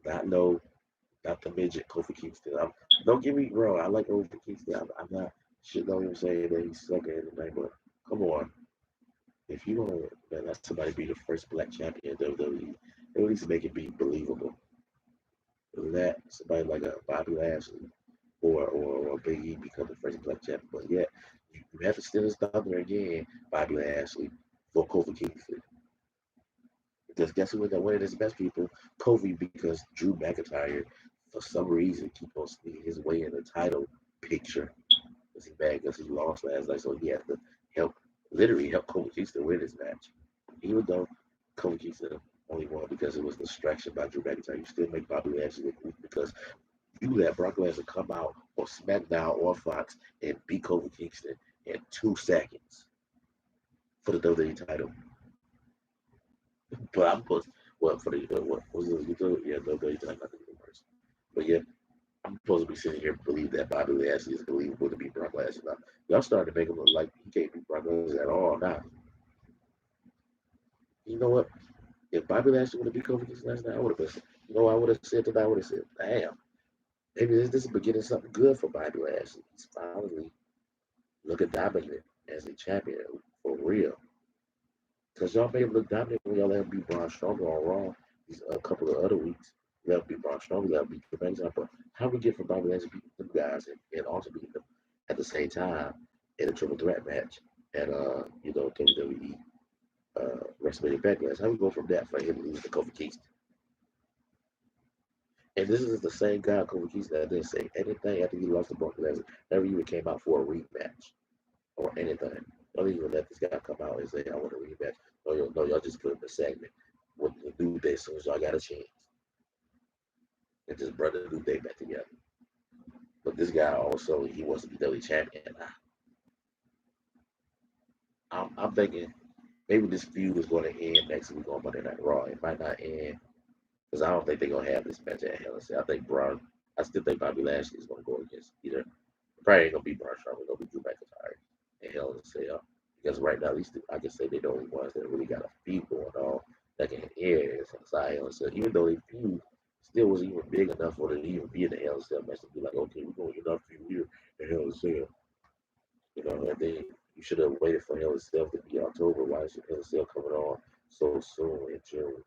Not no, not the midget Kofi Kingston. Don't get me wrong. I like Kofi Kingston. I'm not shitting on him saying that he's sucking anything, but come on. If you want to let somebody be the first black champion in WWE, at least make it be believable. Let somebody like a Bobby Lashley or Big E become the first black champion. But yet, you have to steal his thunder again, Bobby Lashley, for Kofi Kingston. Because guess who ended up winning his best people? Kofi, because Drew McIntyre, for some reason, keep on sneaking his way in the title picture. Because he mad because he lost last night, so he had to help, literally help Kofi Kingston win his match. Even though Kofi Kingston only won because it was a distraction by Drew McIntyre, you still make Bobby Lashley look weak because you let Brock Lesnar come out on SmackDown or Fox and beat Kofi Kingston in 2 seconds for the WWE title. But I'm supposed, well, for the, what was it? Yeah, WWE title, not the universe. But yeah, I'm supposed to be sitting here and believe that Bobby Lashley is believable to beat Brock Lesnar. Now, y'all starting to make him look like he can't beat Brock Lesnar at all now. You know what? If Bobby Lashley would have beat Kofi Kingston last night, I would have been, I would have said tonight, I would have said, damn, maybe this is beginning something good for Bobby Lashley. He's finally looking dominant as a champion for real. Because y'all made him look dominant when y'all let him beat Braun Strowman on Raw these a couple of other weeks. Let him beat Braun Strowman, let him beat the Banks. But how we get from Bobby Lashley beating them guys and also beating them at the same time in a triple threat match at WWE WrestleMania Backlash? How we go from that for him to lose to Kofi Kingston? And this is the same guy, Kofi Kingston, that didn't say anything after he lost to Brock Lesnar. Never even came out for a rematch or anything. Don't even let this guy come out and say, I want a rematch. No, y'all just put him in a segment with the New Day as soon as y'all got a chance. And just brought the New Day back together. But this guy also, he wants to be WWE champion. I'm thinking maybe this feud is going to end next week on Monday Night Raw. It might not end because I don't think they're going to have this match at Hell in a Cell. I still think Bobby Lashley is going to go against either. Probably ain't going to be Braun Strowman. It's going to be Drew McIntyre at Hell in a Cell. Because right now, at least I can say they're the only ones that really got a feud going on that can air inside Hell in a Cell. Even though they feud still wasn't even big enough for them to even be in the Hell in a Cell match to be like, okay, we're going to get our feud here at Hell in a Cell. And then you should have waited for Hell in a Cell to be October. Why is Hell in a Cell coming on so soon in June?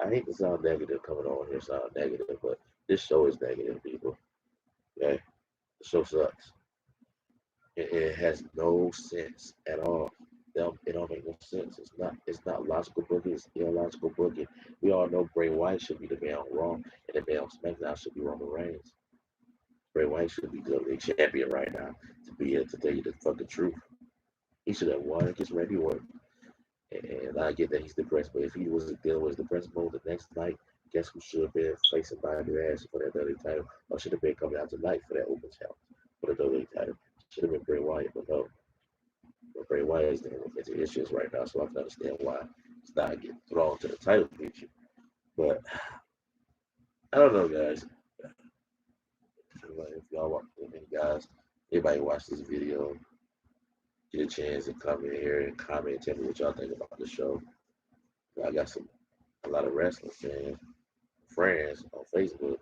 I hate to sound negative coming on here, sound negative, but this show is negative, people. Okay? The show sucks. It has no sense at all. It don't make no sense. It's not logical booking, it's illogical booking. We all know Bray Wyatt should be the man on Raw, and the man on SmackDown should be Roman Reigns. Bray Wyatt should be the champion right now to be able to tell you the fucking truth. He should have won against Randy Orton. And I get that he's depressed, but if he was dealing with depressed mode the next night, guess who should have been facing Bobby Lashley for that WWE title, or should have been coming out tonight for that open challenge for the WWE title? Should have been Bray Wyatt, but no. But Bray Wyatt is dealing with mental issues right now, so I can understand why he's not getting thrown to the title picture. But I don't know, guys. If y'all want, guys, anybody watch this video, get a chance to come in here and comment, tell me what y'all think about the show. I got a lot of wrestling fans, friends on Facebook.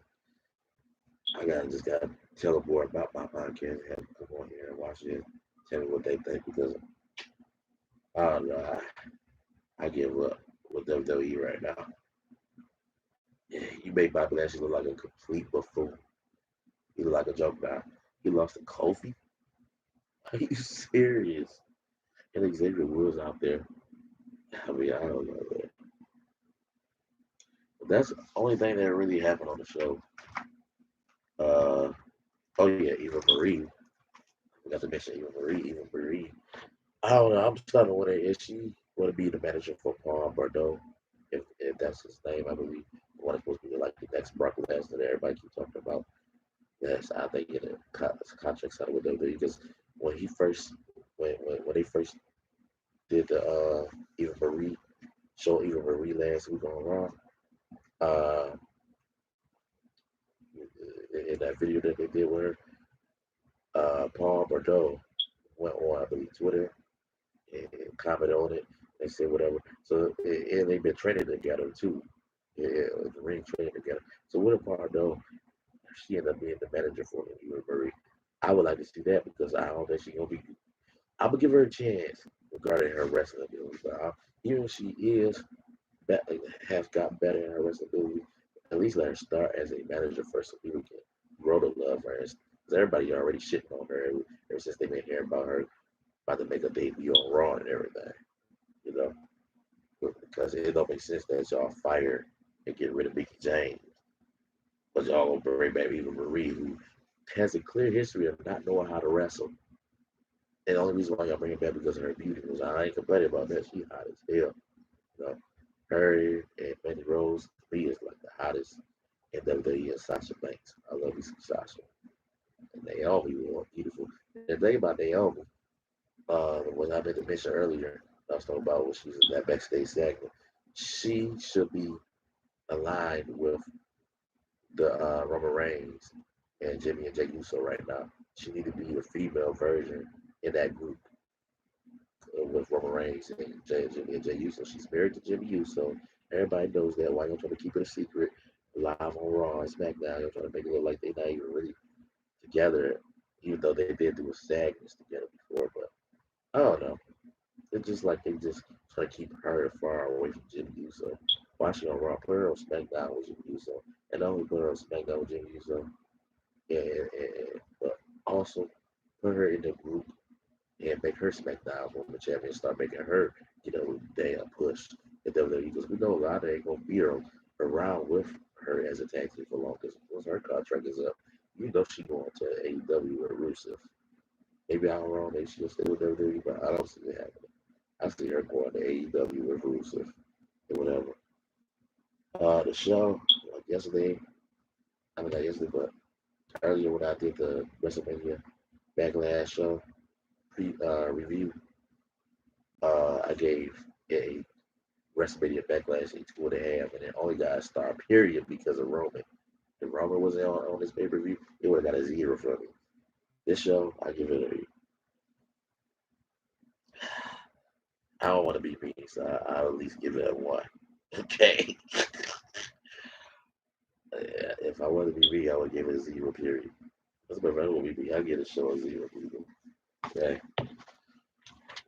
Just gotta tell them more about my podcast, have them come on here and watch it, tell me what they think because I don't know. I give up with WWE right now. Yeah, you made Bobby Lashley look like a complete buffoon. He look like a joke now. He lost to Kofi. Are you serious? And Xavier Woods out there. I mean, I don't know, man. But that's the only thing that really happened on the show. Uh, oh yeah, Eva Marie. I forgot to mention Eva Marie. Eva Marie. I don't know. I'm starting to wonder if she want to be the manager for Paul Bordeaux, if that's his name, I believe. One is supposed to be like the next Brock Lesnar that everybody keeps talking about. Yes, I think it contract signed with WWE because when he first when they first did the Eva Marie show Eva Marie last week on Raw, uh, in that video that they did with her, Paul Bordeaux went on I believe Twitter and commented on it and said whatever. So and they've been training together too, the ring training together. So what if Bordeaux she ended up being the manager for Eva Marie? I would like to see that because I don't think she's gonna be. I would give her a chance regarding her wrestling ability. But even if she has got better in her wrestling ability, at least let her start as a manager first so people can grow to love her. Because everybody already shitting on her ever since they been hearing about her about to make a debut on Raw and everything. You know, because it don't make sense that y'all fire and get rid of Mickey James, but y'all gonna bring back Eva Marie, who has a clear history of not knowing how to wrestle. And the only reason why y'all bring it back because of her beauty was I ain't complaining about that. She hot as hell. You know, her and Mandy Rose to me is like the hottest in WWE and Sasha Banks. I love me some Sasha. And Naomi was beautiful. And the thing about Naomi, what I meant to mention earlier, I was talking about when she was in that backstage segment. She should be aligned with the Roman Reigns and Jimmy and Jay Uso right now. She need to be the female version in that group with Roman Reigns and Jimmy and Jay Uso. She's married to Jimmy Uso. Everybody knows that. Why you trying to keep it a secret? Live on Raw and SmackDown, you're trying to make it look like they're not even really together, even though they did do a segments together before. But I don't know. It's just like they just try to keep her far away from Jimmy Uso. Why she on Raw? Put her on SmackDown with Jimmy Uso, and not only put her on SmackDown with Jimmy Uso, but also put her in the group and make her SmackDown Women's Champion. Start making her get a damn push in WWE because we know Lana ain't gonna be around with her as a tag team for long. Because once her contract is up, you know she going to AEW with Rusev. Maybe I'm wrong. Maybe she'll stay with WWE, but I don't see it happening. I see her going to AEW with Rusev and whatever. The show like yesterday, I mean not yesterday, but earlier when I did the WrestleMania Backlash show review, I gave a WrestleMania Backlash a 2.5, and it only got a star period because of Roman. If Roman wasn't on this pay per view, it would have got a 0 from me. This show, I give it a. I don't want to be mean, so I'll at least give it a 1. Okay. If I wanted to be me, I would give it a 0 period. That's my friend will be me. I give the show a 0 period. Okay.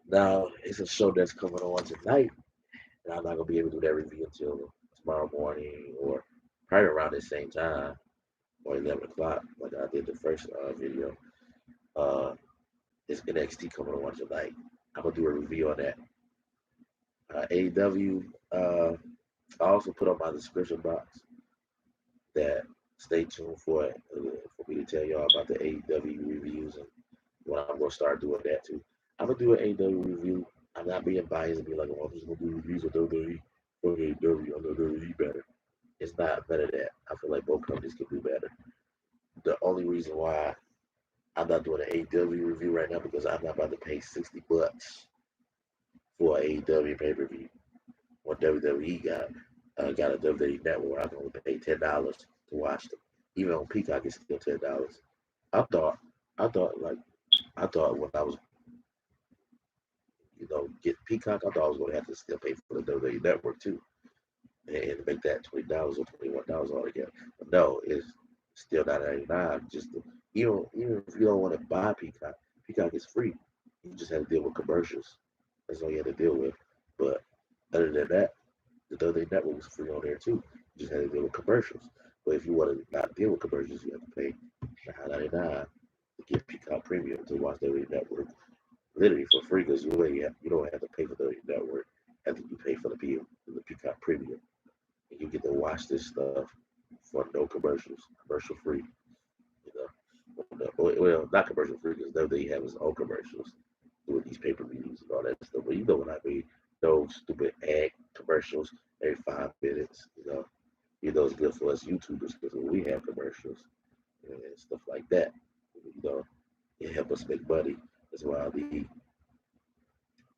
Now it's a show that's coming on tonight, and I'm not gonna be able to do that review until tomorrow morning or probably around the same time or 11 o'clock, like I did the first video. Uh, it's NXT coming on tonight. I'm gonna do a review on that. AEW. I also put on my description box that stay tuned for it for me to tell y'all about the AEW reviews and when I'm gonna start doing that too. I'm gonna do an AEW review. I'm not being biased and be like, oh, I'm just gonna do reviews of WWE for AEW. I know WWE better. It's not better that. I feel like both companies can do better. The only reason why I'm not doing an AEW review right now because I'm not about to pay $60 for an AEW pay per view. When WWE got a WWE network, I can only pay $10 to watch them. Even on Peacock, it's still $10. I thought, I thought like, I thought when I was, get Peacock, I thought I was gonna have to still pay for the WWE network too, and make that $20 or $21 altogether. But no, it's still $9.99. Even if you don't want to buy Peacock, Peacock is free. You just have to deal with commercials. That's all you have to deal with. But other than that, the WWE network was free on there too. You just had to deal with commercials. But if you want to not deal with commercials, you have to pay $9.99 to get Peacock Premium to watch WWE Network. literally for free because you don't have to pay for the network after you pay for the Peacock Premium, and you get to watch this stuff for no commercials, commercial free. You know, well, not commercial free because they have his own commercials doing these pay per views and all that stuff. But you know what I mean? No stupid ad commercials every 5 minutes. You know it's good for us YouTubers because when we have commercials and stuff like that, you know, it help us make money. That's why I need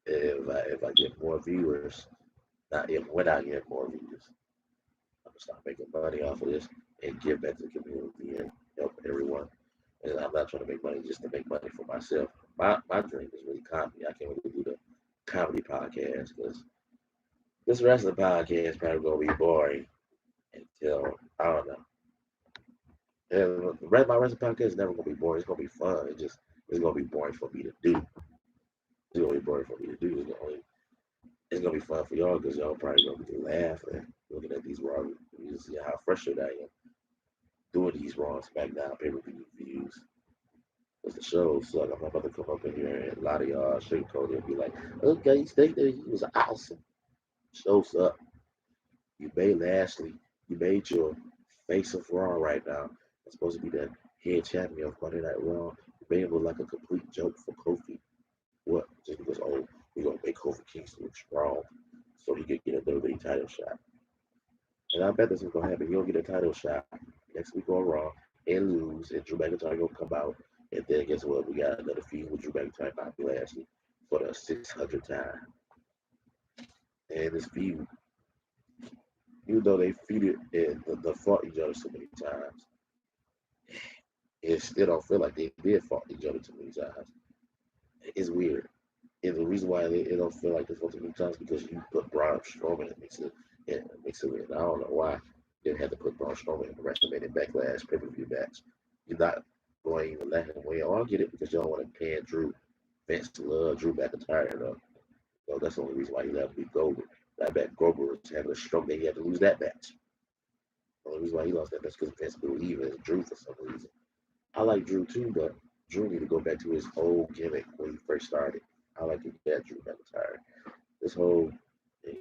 if I get more viewers, not if when I get more viewers, I'm gonna start making money off of this and give back to the community and help everyone. And I'm not trying to make money just to make money for myself. My dream is really comedy. I can't really do the comedy podcast because this wrestling podcast is probably gonna be boring until I don't know. And my wrestling podcast is never gonna be boring. It's gonna be fun. It's gonna be boring for me to do. It's gonna be boring for me to do. It's gonna be fun for y'all because y'all probably gonna be laughing looking at these raw. You see how frustrated I am doing these Raw and SmackDown pay-per-view reviews. Because the shows suck. I'm about to come up in here and a lot of y'all sugarcoat it and be like, okay, you think that he was awesome. Shows up. You made Lashley. You made your face of Raw right now. It's supposed to be the head champion of Monday Night Raw. You made him look like a complete joke for Kofi. What? Just because, oh, we're going to make Kofi Kingston look strong so he could get a WWE title shot. And I bet this is going to happen. He'll get a title shot next week on Raw and lose, and Drew McIntyre going to come out. And then guess what? We got another feud with Drew McIntyre and Bobby Lashley for the 600th time. And this feud, even though they feuded and they fought each other so many times, it still don't feel like they did fought each other too many times. It's weird. And the reason why it don't feel like they fought too many times because you put Braun Strowman and mix it in. I don't know why you didn't have to put Braun Strowman in the WrestleMania Backlash pay-per-view match. You're not going to even let him win. Oh, I get it because y'all want to pan Drew. Vince love Drew McIntyre though. So that's the only reason why he left me Goldberg. I bet Goldberg was having a stroke that he had to lose that match. The only reason why he lost that match because Vince believed in Drew for some reason. I like Drew too, but Drew need to go back to his old gimmick when he first started. I like that Drew McIntyre. This whole,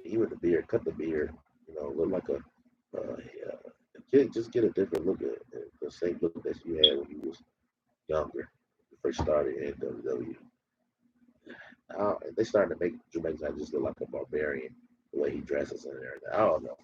even the beard, cut the beard, look like just get a different look at it. The same look that you had when you was younger, when you first started in WWE. They starting to make Drew McIntyre just look like a barbarian, the way he dresses and everything. I don't know.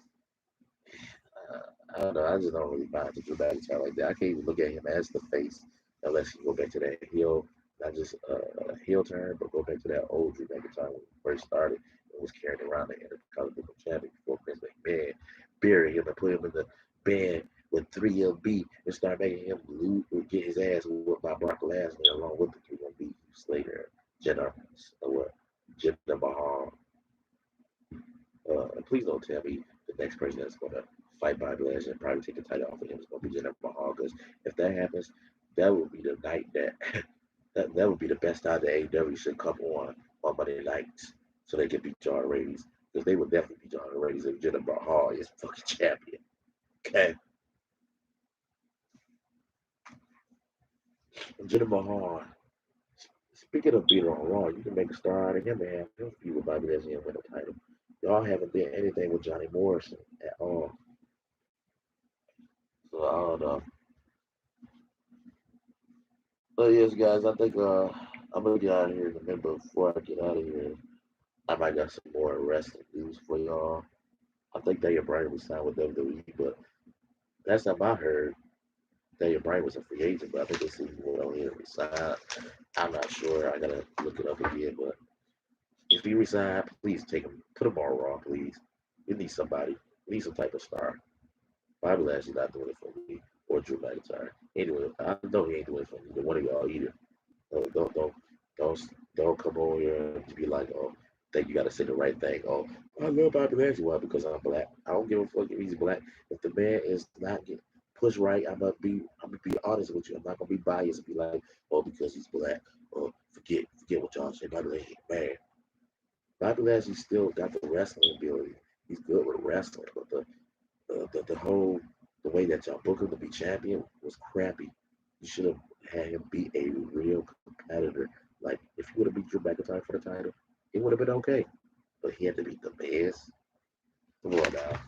I just don't really buy into Drew McIntyre like that. I can't even look at him as the face unless you go back to that heel, not just a heel turn, but go back to that old Drew McIntyre when he first started and was carrying around the Intercontinental Champion before Vince McMahon buried him and put him in the bed with 3MB and start making him get his ass whooped by Brock Lesnar along with the 3MB Slater, Jenna, Jinder Mahal. Please don't tell me the next person that's going to fight Bobby Lashley and probably take the title off of him is going to be Jinder Mahal. Because if that happens, that would be the night that would be the best time that AEW should come on Monday nights so they can beat John ratings. Because they would definitely beat John ratings if Jinder Mahal is fucking champion. Okay. Jinder Mahal. Speaking of being on Raw, you can make a star out of him and have him feud with Bobby Lashley and win the title. Y'all haven't done anything with Johnny Morrison at all. So I don't know. But yes, guys, I think I'm gonna get out of here in a minute. But before I get out of here, I might got some more wrestling news for y'all. I think Daniel Bryan was signed with WWE, but last time I heard, Daniel Bryan was a free agent. But I think they said he went on here and resigned. I'm not sure. I gotta look it up again. But if he resigned, please take him, put him on Raw, please. We need somebody. We need some type of star. Bobby Lashley's not doing it for me or Drew McIntyre. Anyway, I know he ain't doing it for either one of y'all either. Don't don't come over here and be like, oh, think you gotta say the right thing. Oh, I love Bobby Lashley. Why? Because I'm black. I don't give a fuck if he's black. If the man is not getting pushed right, I'm gonna be honest with you. I'm not gonna be biased and be like, oh, because he's black. Oh, forget what y'all say. Bobby Lashley, man. Bobby Lashley still got the wrestling ability. He's good with wrestling, but the whole the way that y'all booked him to be champion was crappy. You should have had him be a real competitor Like if he would have beat Drew McIntyre for the title, it would have been okay. But he had to beat the Miz. Come on now.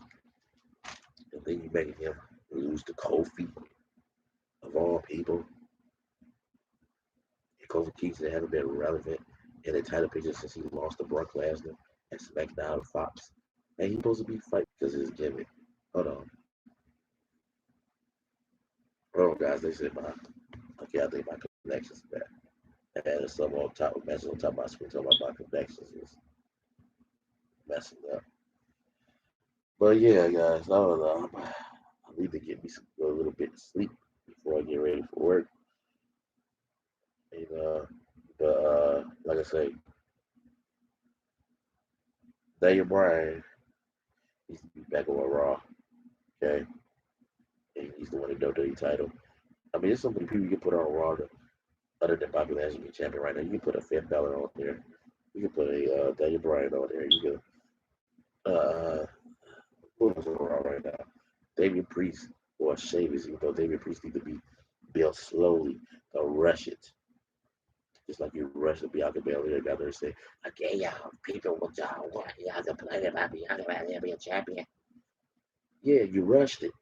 And then you making him lose to Kofi of all people. And Kofi Kingston haven't been relevant in the title picture since he lost to Brock Lesnar at SmackDown Fox. And he's supposed to be fighting because of his gimmick. Hold on. Hold on, guys. They said my okay, I think my connection's back. And some on top message on top of my screen talking about my connections is messing up. But yeah, guys, I don't know. I need to get me a little bit of sleep before I get ready for work. And but like I say, Daniel Bryan needs to be back on Raw. Okay, and he's the one to WWE title. I mean, there's so many people you can put on Raw other than Bobby Lashley being champion right now. You can put a Finn Balor on there. You can put a Daniel Bryan on there. You can who else on Raw right now? Damian Priest or Sheamus, even though Damian Priest need to be built slowly. Don't rush it. Just like you rush the Bianca Belair down there and say, okay, y'all, people, what y'all want? Y'all complaining about Bianca Belair being champion. Yeah, you rushed it.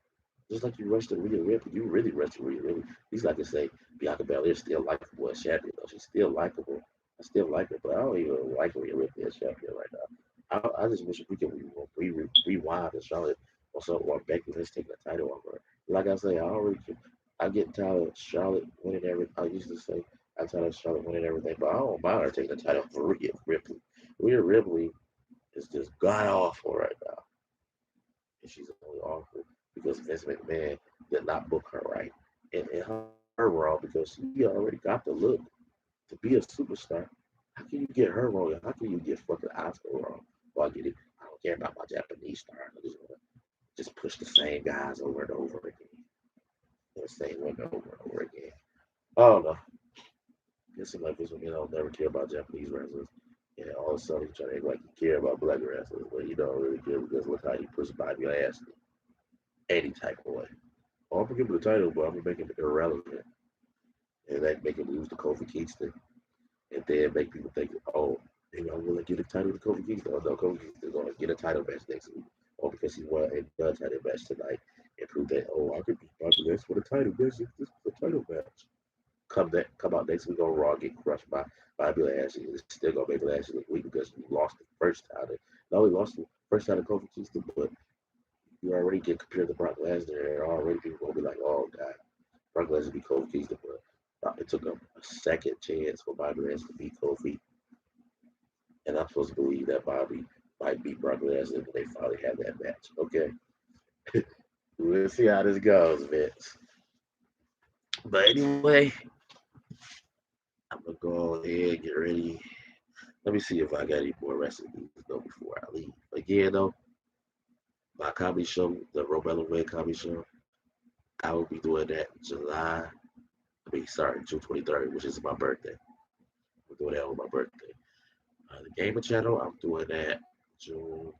Just like you rushed the Rhea Ripley. You really rushed the Rhea Ripley. He's like to say, Bianca Belair is still likable as champion, though. She's still likable. I still like her, but I don't even like Rhea Ripley as champion right now. I just wish we could rewind and Charlotte or Becky Lynch taking the title off her. Like I say, I get tired of Charlotte winning everything. I used to say I'm tired of Charlotte winning everything, but I don't mind her taking the title for Rhea Ripley. Rhea Ripley is just god awful right now, and she's only awful because Vince McMahon did not book her right, and her wrong because she already got the look to be a superstar. How can you get her wrong? How can you get fucking Oscar wrong? Well, I get it. I don't care about my Japanese star. I just want to just push the same guys over and over again. The same women over and over again. I don't know. It seems like this one, don't never care about Japanese wrestlers. And all of a sudden, you try to act like you care about black wrestlers, but you don't really care because look how you push Bobby Lashley any type of way. I'm gonna give him the title, but I'm gonna make him irrelevant, and that make him lose to Kofi Kingston, and then make people think, oh, maybe I'm gonna get a title to Kofi Kingston. Oh no, Kofi Kingston's gonna get a title match next week, or because he won a title match tonight, and prove that I could beat Bobby Lashley for the title. This is the title match. Come out next week on Raw, get crushed by Bobby Lashley. It's still gonna make Lashley look weak because you lost the first time. Not only lost the first time to Kofi Kingston, but you already get compared to Brock Lesnar, and already people gonna be like, oh god, Brock Lesnar beat Kofi Kingston, but it took a second chance for Bobby Lashley to beat Kofi, and I'm supposed to believe that Bobby might beat Brock Lesnar when they finally have that match. Okay, we'll see how this goes, Vince. But anyway, I'm gonna go ahead and get ready. Let me see if I got any more wrestling news though before I leave. Again though, my comedy show, the Robella Way comedy show, I will be doing that June 23rd, which is my birthday. I'm doing that on my birthday. The Gamer channel, I'm doing that June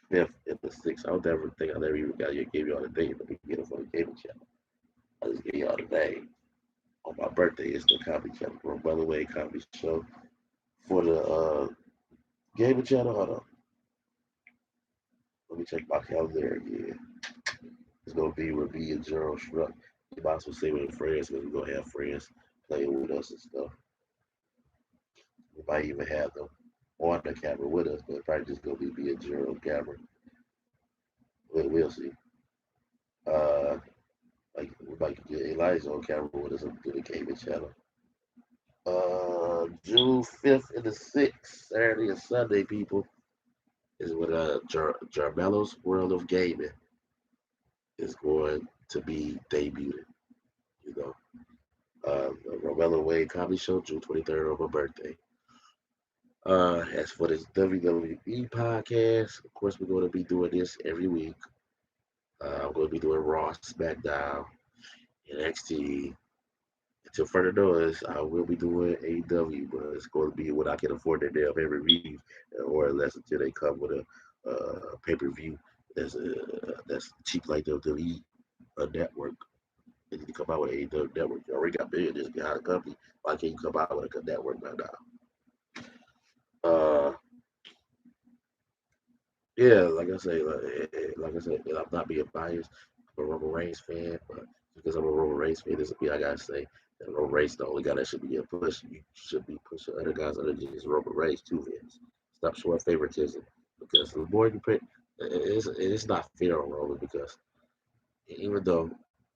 5th and the 6th. I don't ever think I never even gave y'all the date in the beginning for the Gamer channel. I just gave y'all the name. On my birthday is the comedy channel, Robella Way comedy show. For the Gamer channel, hold on. Let me check my calendar again. It's gonna be with me and Gerald Schruck. You might as well say with friends because we're gonna have friends playing with us and stuff. We might even have them on the camera with us, but probably just gonna be me and Gerald camera. We'll see. Uh, like we might get Elijah on camera with us through the gaming channel. June 5th and the 6th, Saturday and Sunday, people, is when Jarmelo's World of Gaming is going to be debuted. You know, the Romelo Wade Comedy Show, June 23rd on my birthday. As for this WWE podcast, of course, we're going to be doing this every week. I'm going to be doing Raw, SmackDown, NXT. Until further notice, I will be doing AEW, but it's going to be when I can afford their damn pay-per-view, or unless until they come with a pay-per-view that's cheap like WWE network. They need to come out with an AEW network? You already got billionaires behind the company. Why can't you come out with a network right now? Yeah, like I said, and I'm not being biased. I'm a Roman Reigns fan, but because I'm a Roman Reigns fan, doesn't mean I gotta say that Roman Reigns the only guy that should be getting pushed. You should be pushing other guys other than just Roman Reigns too, Vince. Stop showing favoritism because the more you put, it's not fair on Roman because even though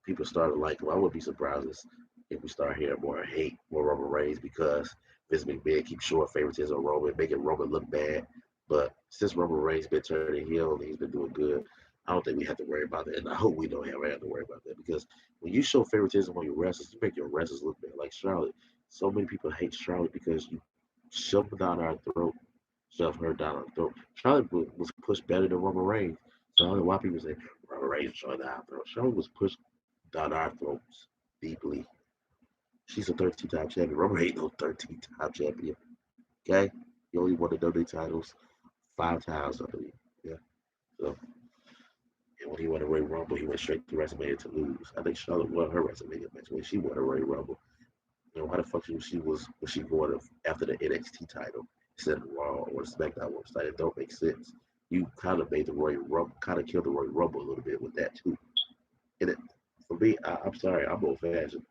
people started like him, I wouldn't be surprised if we start hearing more hate, more Roman Reigns because Vince McMahon keeps showing favoritism on Roman, making Roman look bad. But since Roman Reigns been turning heel and he's been doing good, I don't think we have to worry about that. And I hope we don't ever have to worry about that because when you show favoritism on your wrestlers, you make your wrestlers look bad. Like Charlotte, so many people hate Charlotte because you shove her down our throat, shove her down our throat. Charlotte was pushed better than Roman Reigns. So I don't know why people say Roman Reigns shoved down our throat. Charlotte was pushed down our throats deeply. She's a 13-time champion. Roman ain't no 13-time champion. Okay? He only won the WWE titles 5 times, I believe. Yeah. So, and when he won the Royal Rumble, he went straight to WrestleMania to lose. I think Charlotte won her WrestleMania match when she won the Royal Rumble. You know, why the fuck was she going after the NXT title instead of Raw or the SmackDown website? It don't make sense. You kind of made the Royal Rumble, kind of killed the Royal Rumble a little bit with that too. And it, for me, I'm sorry, I'm old fashioned.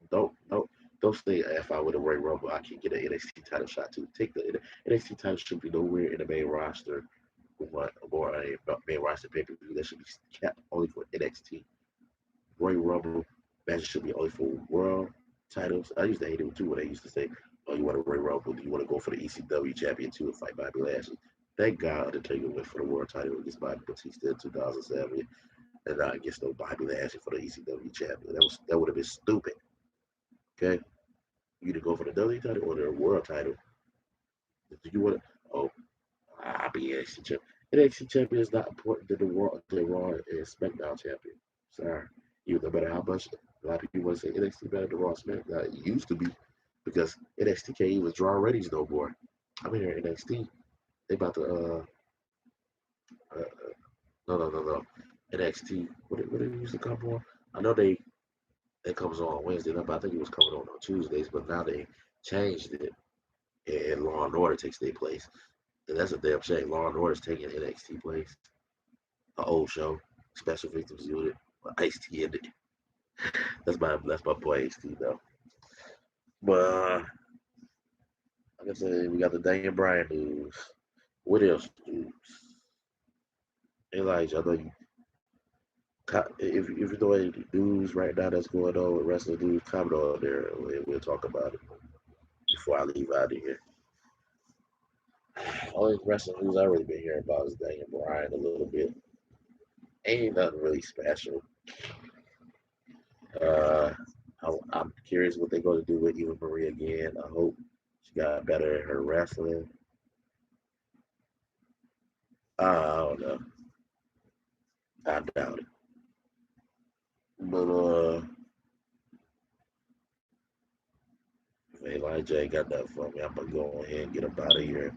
Don't say if I win a Royal Rumble, I can get an NXT title shot too. Take the NXT title should be nowhere in the main roster or a main roster pay per view. That should be kept only for NXT. Royal Rumble matches should be only for world titles. I used to hate it too when they used to say, "Oh, you want a Royal Rumble? Do you want to go for the ECW champion too and fight Bobby Lashley?" Thank God Undertaker went for the world title against Bobby Batista in 2007, and not against no Bobby Lashley for the ECW champion. That would have been stupid. Okay, you either go for the W title or the world title. Do you want to? Oh, I'll be NXT champion. NXT champion is not important to the Raw and SmackDown champion. Sorry. Even no matter how much a lot of people want to say NXT better than Raw SmackDown, it used to be because NXT can't even draw ratings no more. I'm here at NXT. They about to no. NXT. What did it used to come on? I know it comes on Wednesday, but I think it was coming on Tuesdays, but now they changed it and Law and Order takes their place. And that's a damn shame. Law and Order is taking NXT place. An old show, Special Victims Unit, Ice T in it. That's my boy Ice T though. But like I said, we got the Daniel Bryan news. What else news? Elijah, I know you. If you know any news right now that's going on with wrestling news, comment on there. We'll talk about it before I leave out of here. Only wrestling news I really been hearing about is Daniel Bryan a little bit. Ain't nothing really special. Uh, I'm curious what they're going to do with Eva Marie again. I hope she got better at her wrestling. I don't know. I doubt it. But if Elijah ain't got that for me, I'm gonna go ahead and get up out of here.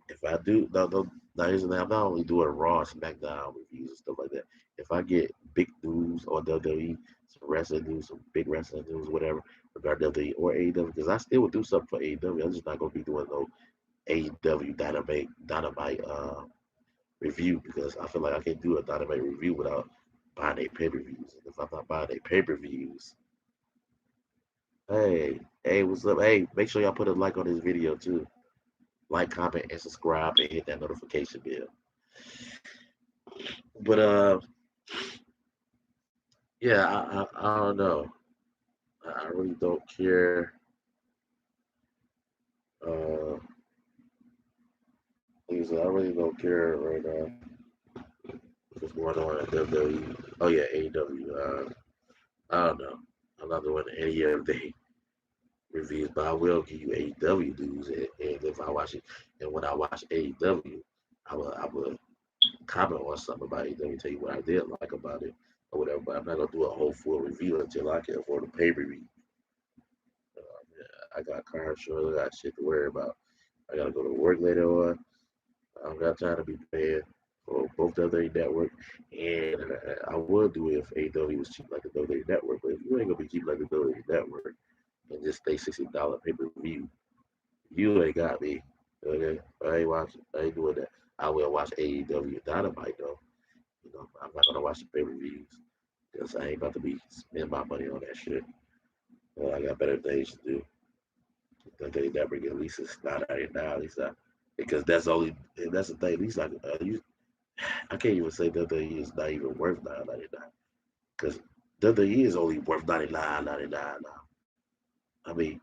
If I do, no, now here's the thing. I'm not only doing Raw, SmackDown reviews and stuff like that. If I get big news on WWE, some wrestling news, some big wrestling news, whatever, regarding WWE or AEW, because I still would do something for AEW. I'm just not gonna be doing no AEW Dynamite review because I feel like I can't do a Dynamite review without buying their pay per views. And if I'm not buying their pay per views, hey, what's up? Hey, make sure y'all put a like on this video too. Like, comment, and subscribe, and hit that notification bell. But yeah, I don't know. I really don't care. Uh, like I said, I really don't care right now what's going on at WWE. Oh yeah, AEW. I don't know. I'm not doing any of the reviews, but I will give you AEW news. And if I watch it, and when I watch AEW, I will comment on something about AEW, tell you what I did like about it or whatever. But I'm not gonna do a whole full review until I can afford the pay per view. Yeah, I got car insurance, I got shit to worry about. I gotta go to work later on. I don't got time to be paying. for both WWE Network, and I would do it if AEW was cheap like the WWE Network. But if you ain't gonna be cheap like the WWE Network and just stay $60 pay per view, you ain't got me. Okay, I ain't watching. I ain't doing that. I will watch AEW Dynamite though. You know, I'm not gonna watch the pay per views because I ain't about to be spending my money on that shit. I got better things to do. WWE Network at least it's not right now. At least because that's only and that's the thing. At least I can't even say WWE is not even worth $9.99 because WWE is only worth $99.99 now. I mean,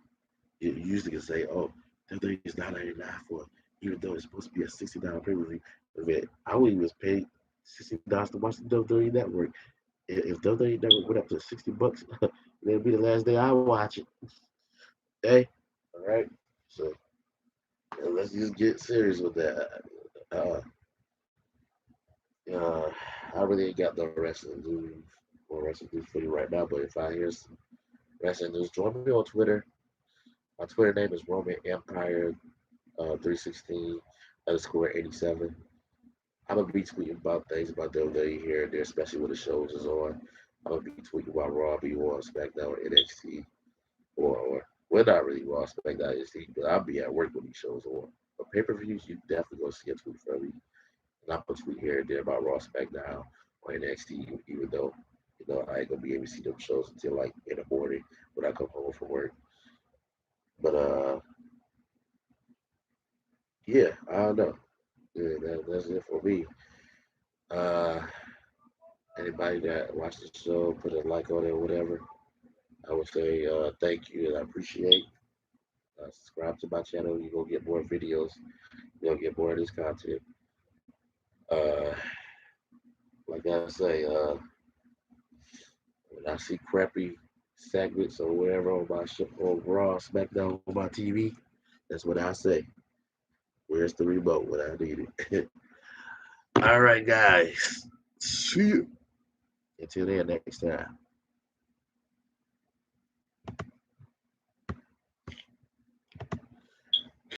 you usually can say, "Oh, WWE is $9.99 for," even though it's supposed to be a $60 pay per view. I mean, I would even pay $60 to watch the WWE Network. If WWE Network went up to $60, it'll be the last day I watch it. Hey, all right. So let's just get serious with that. Uh, uh, I really ain't got no wrestling news or wrestling news for you right now. But if I hear some wrestling news, join me on Twitter. My Twitter name is Roman Empire 316 underscore 87. I'm gonna be tweeting about things about WWE here and there, especially when the shows is on. I'm gonna be tweeting about Raw, B1, SmackDown, NXT, or well, not really Raw, SmackDown, NXT, but I'll be at work when these shows are on. But pay-per-views, you definitely gonna see a tweet from me. And I'm gonna tweet here and there about Raw, SmackDown, or NXT, even though I ain't gonna be able to see them shows until like in the morning when I come home from work. But yeah, I don't know. Yeah, that's it for me. Uh, Anybody that watched the show, put a like on it or whatever. I would say thank you and I appreciate. Subscribe to my channel. You're gonna get more videos. You're gonna get more of this content. Uh, like I say, when I see crappy segments or whatever on my show, on Raw, SmackDown on my TV, that's what I say. Where's the remote when I need it? All right, guys. See you. Until then, next time.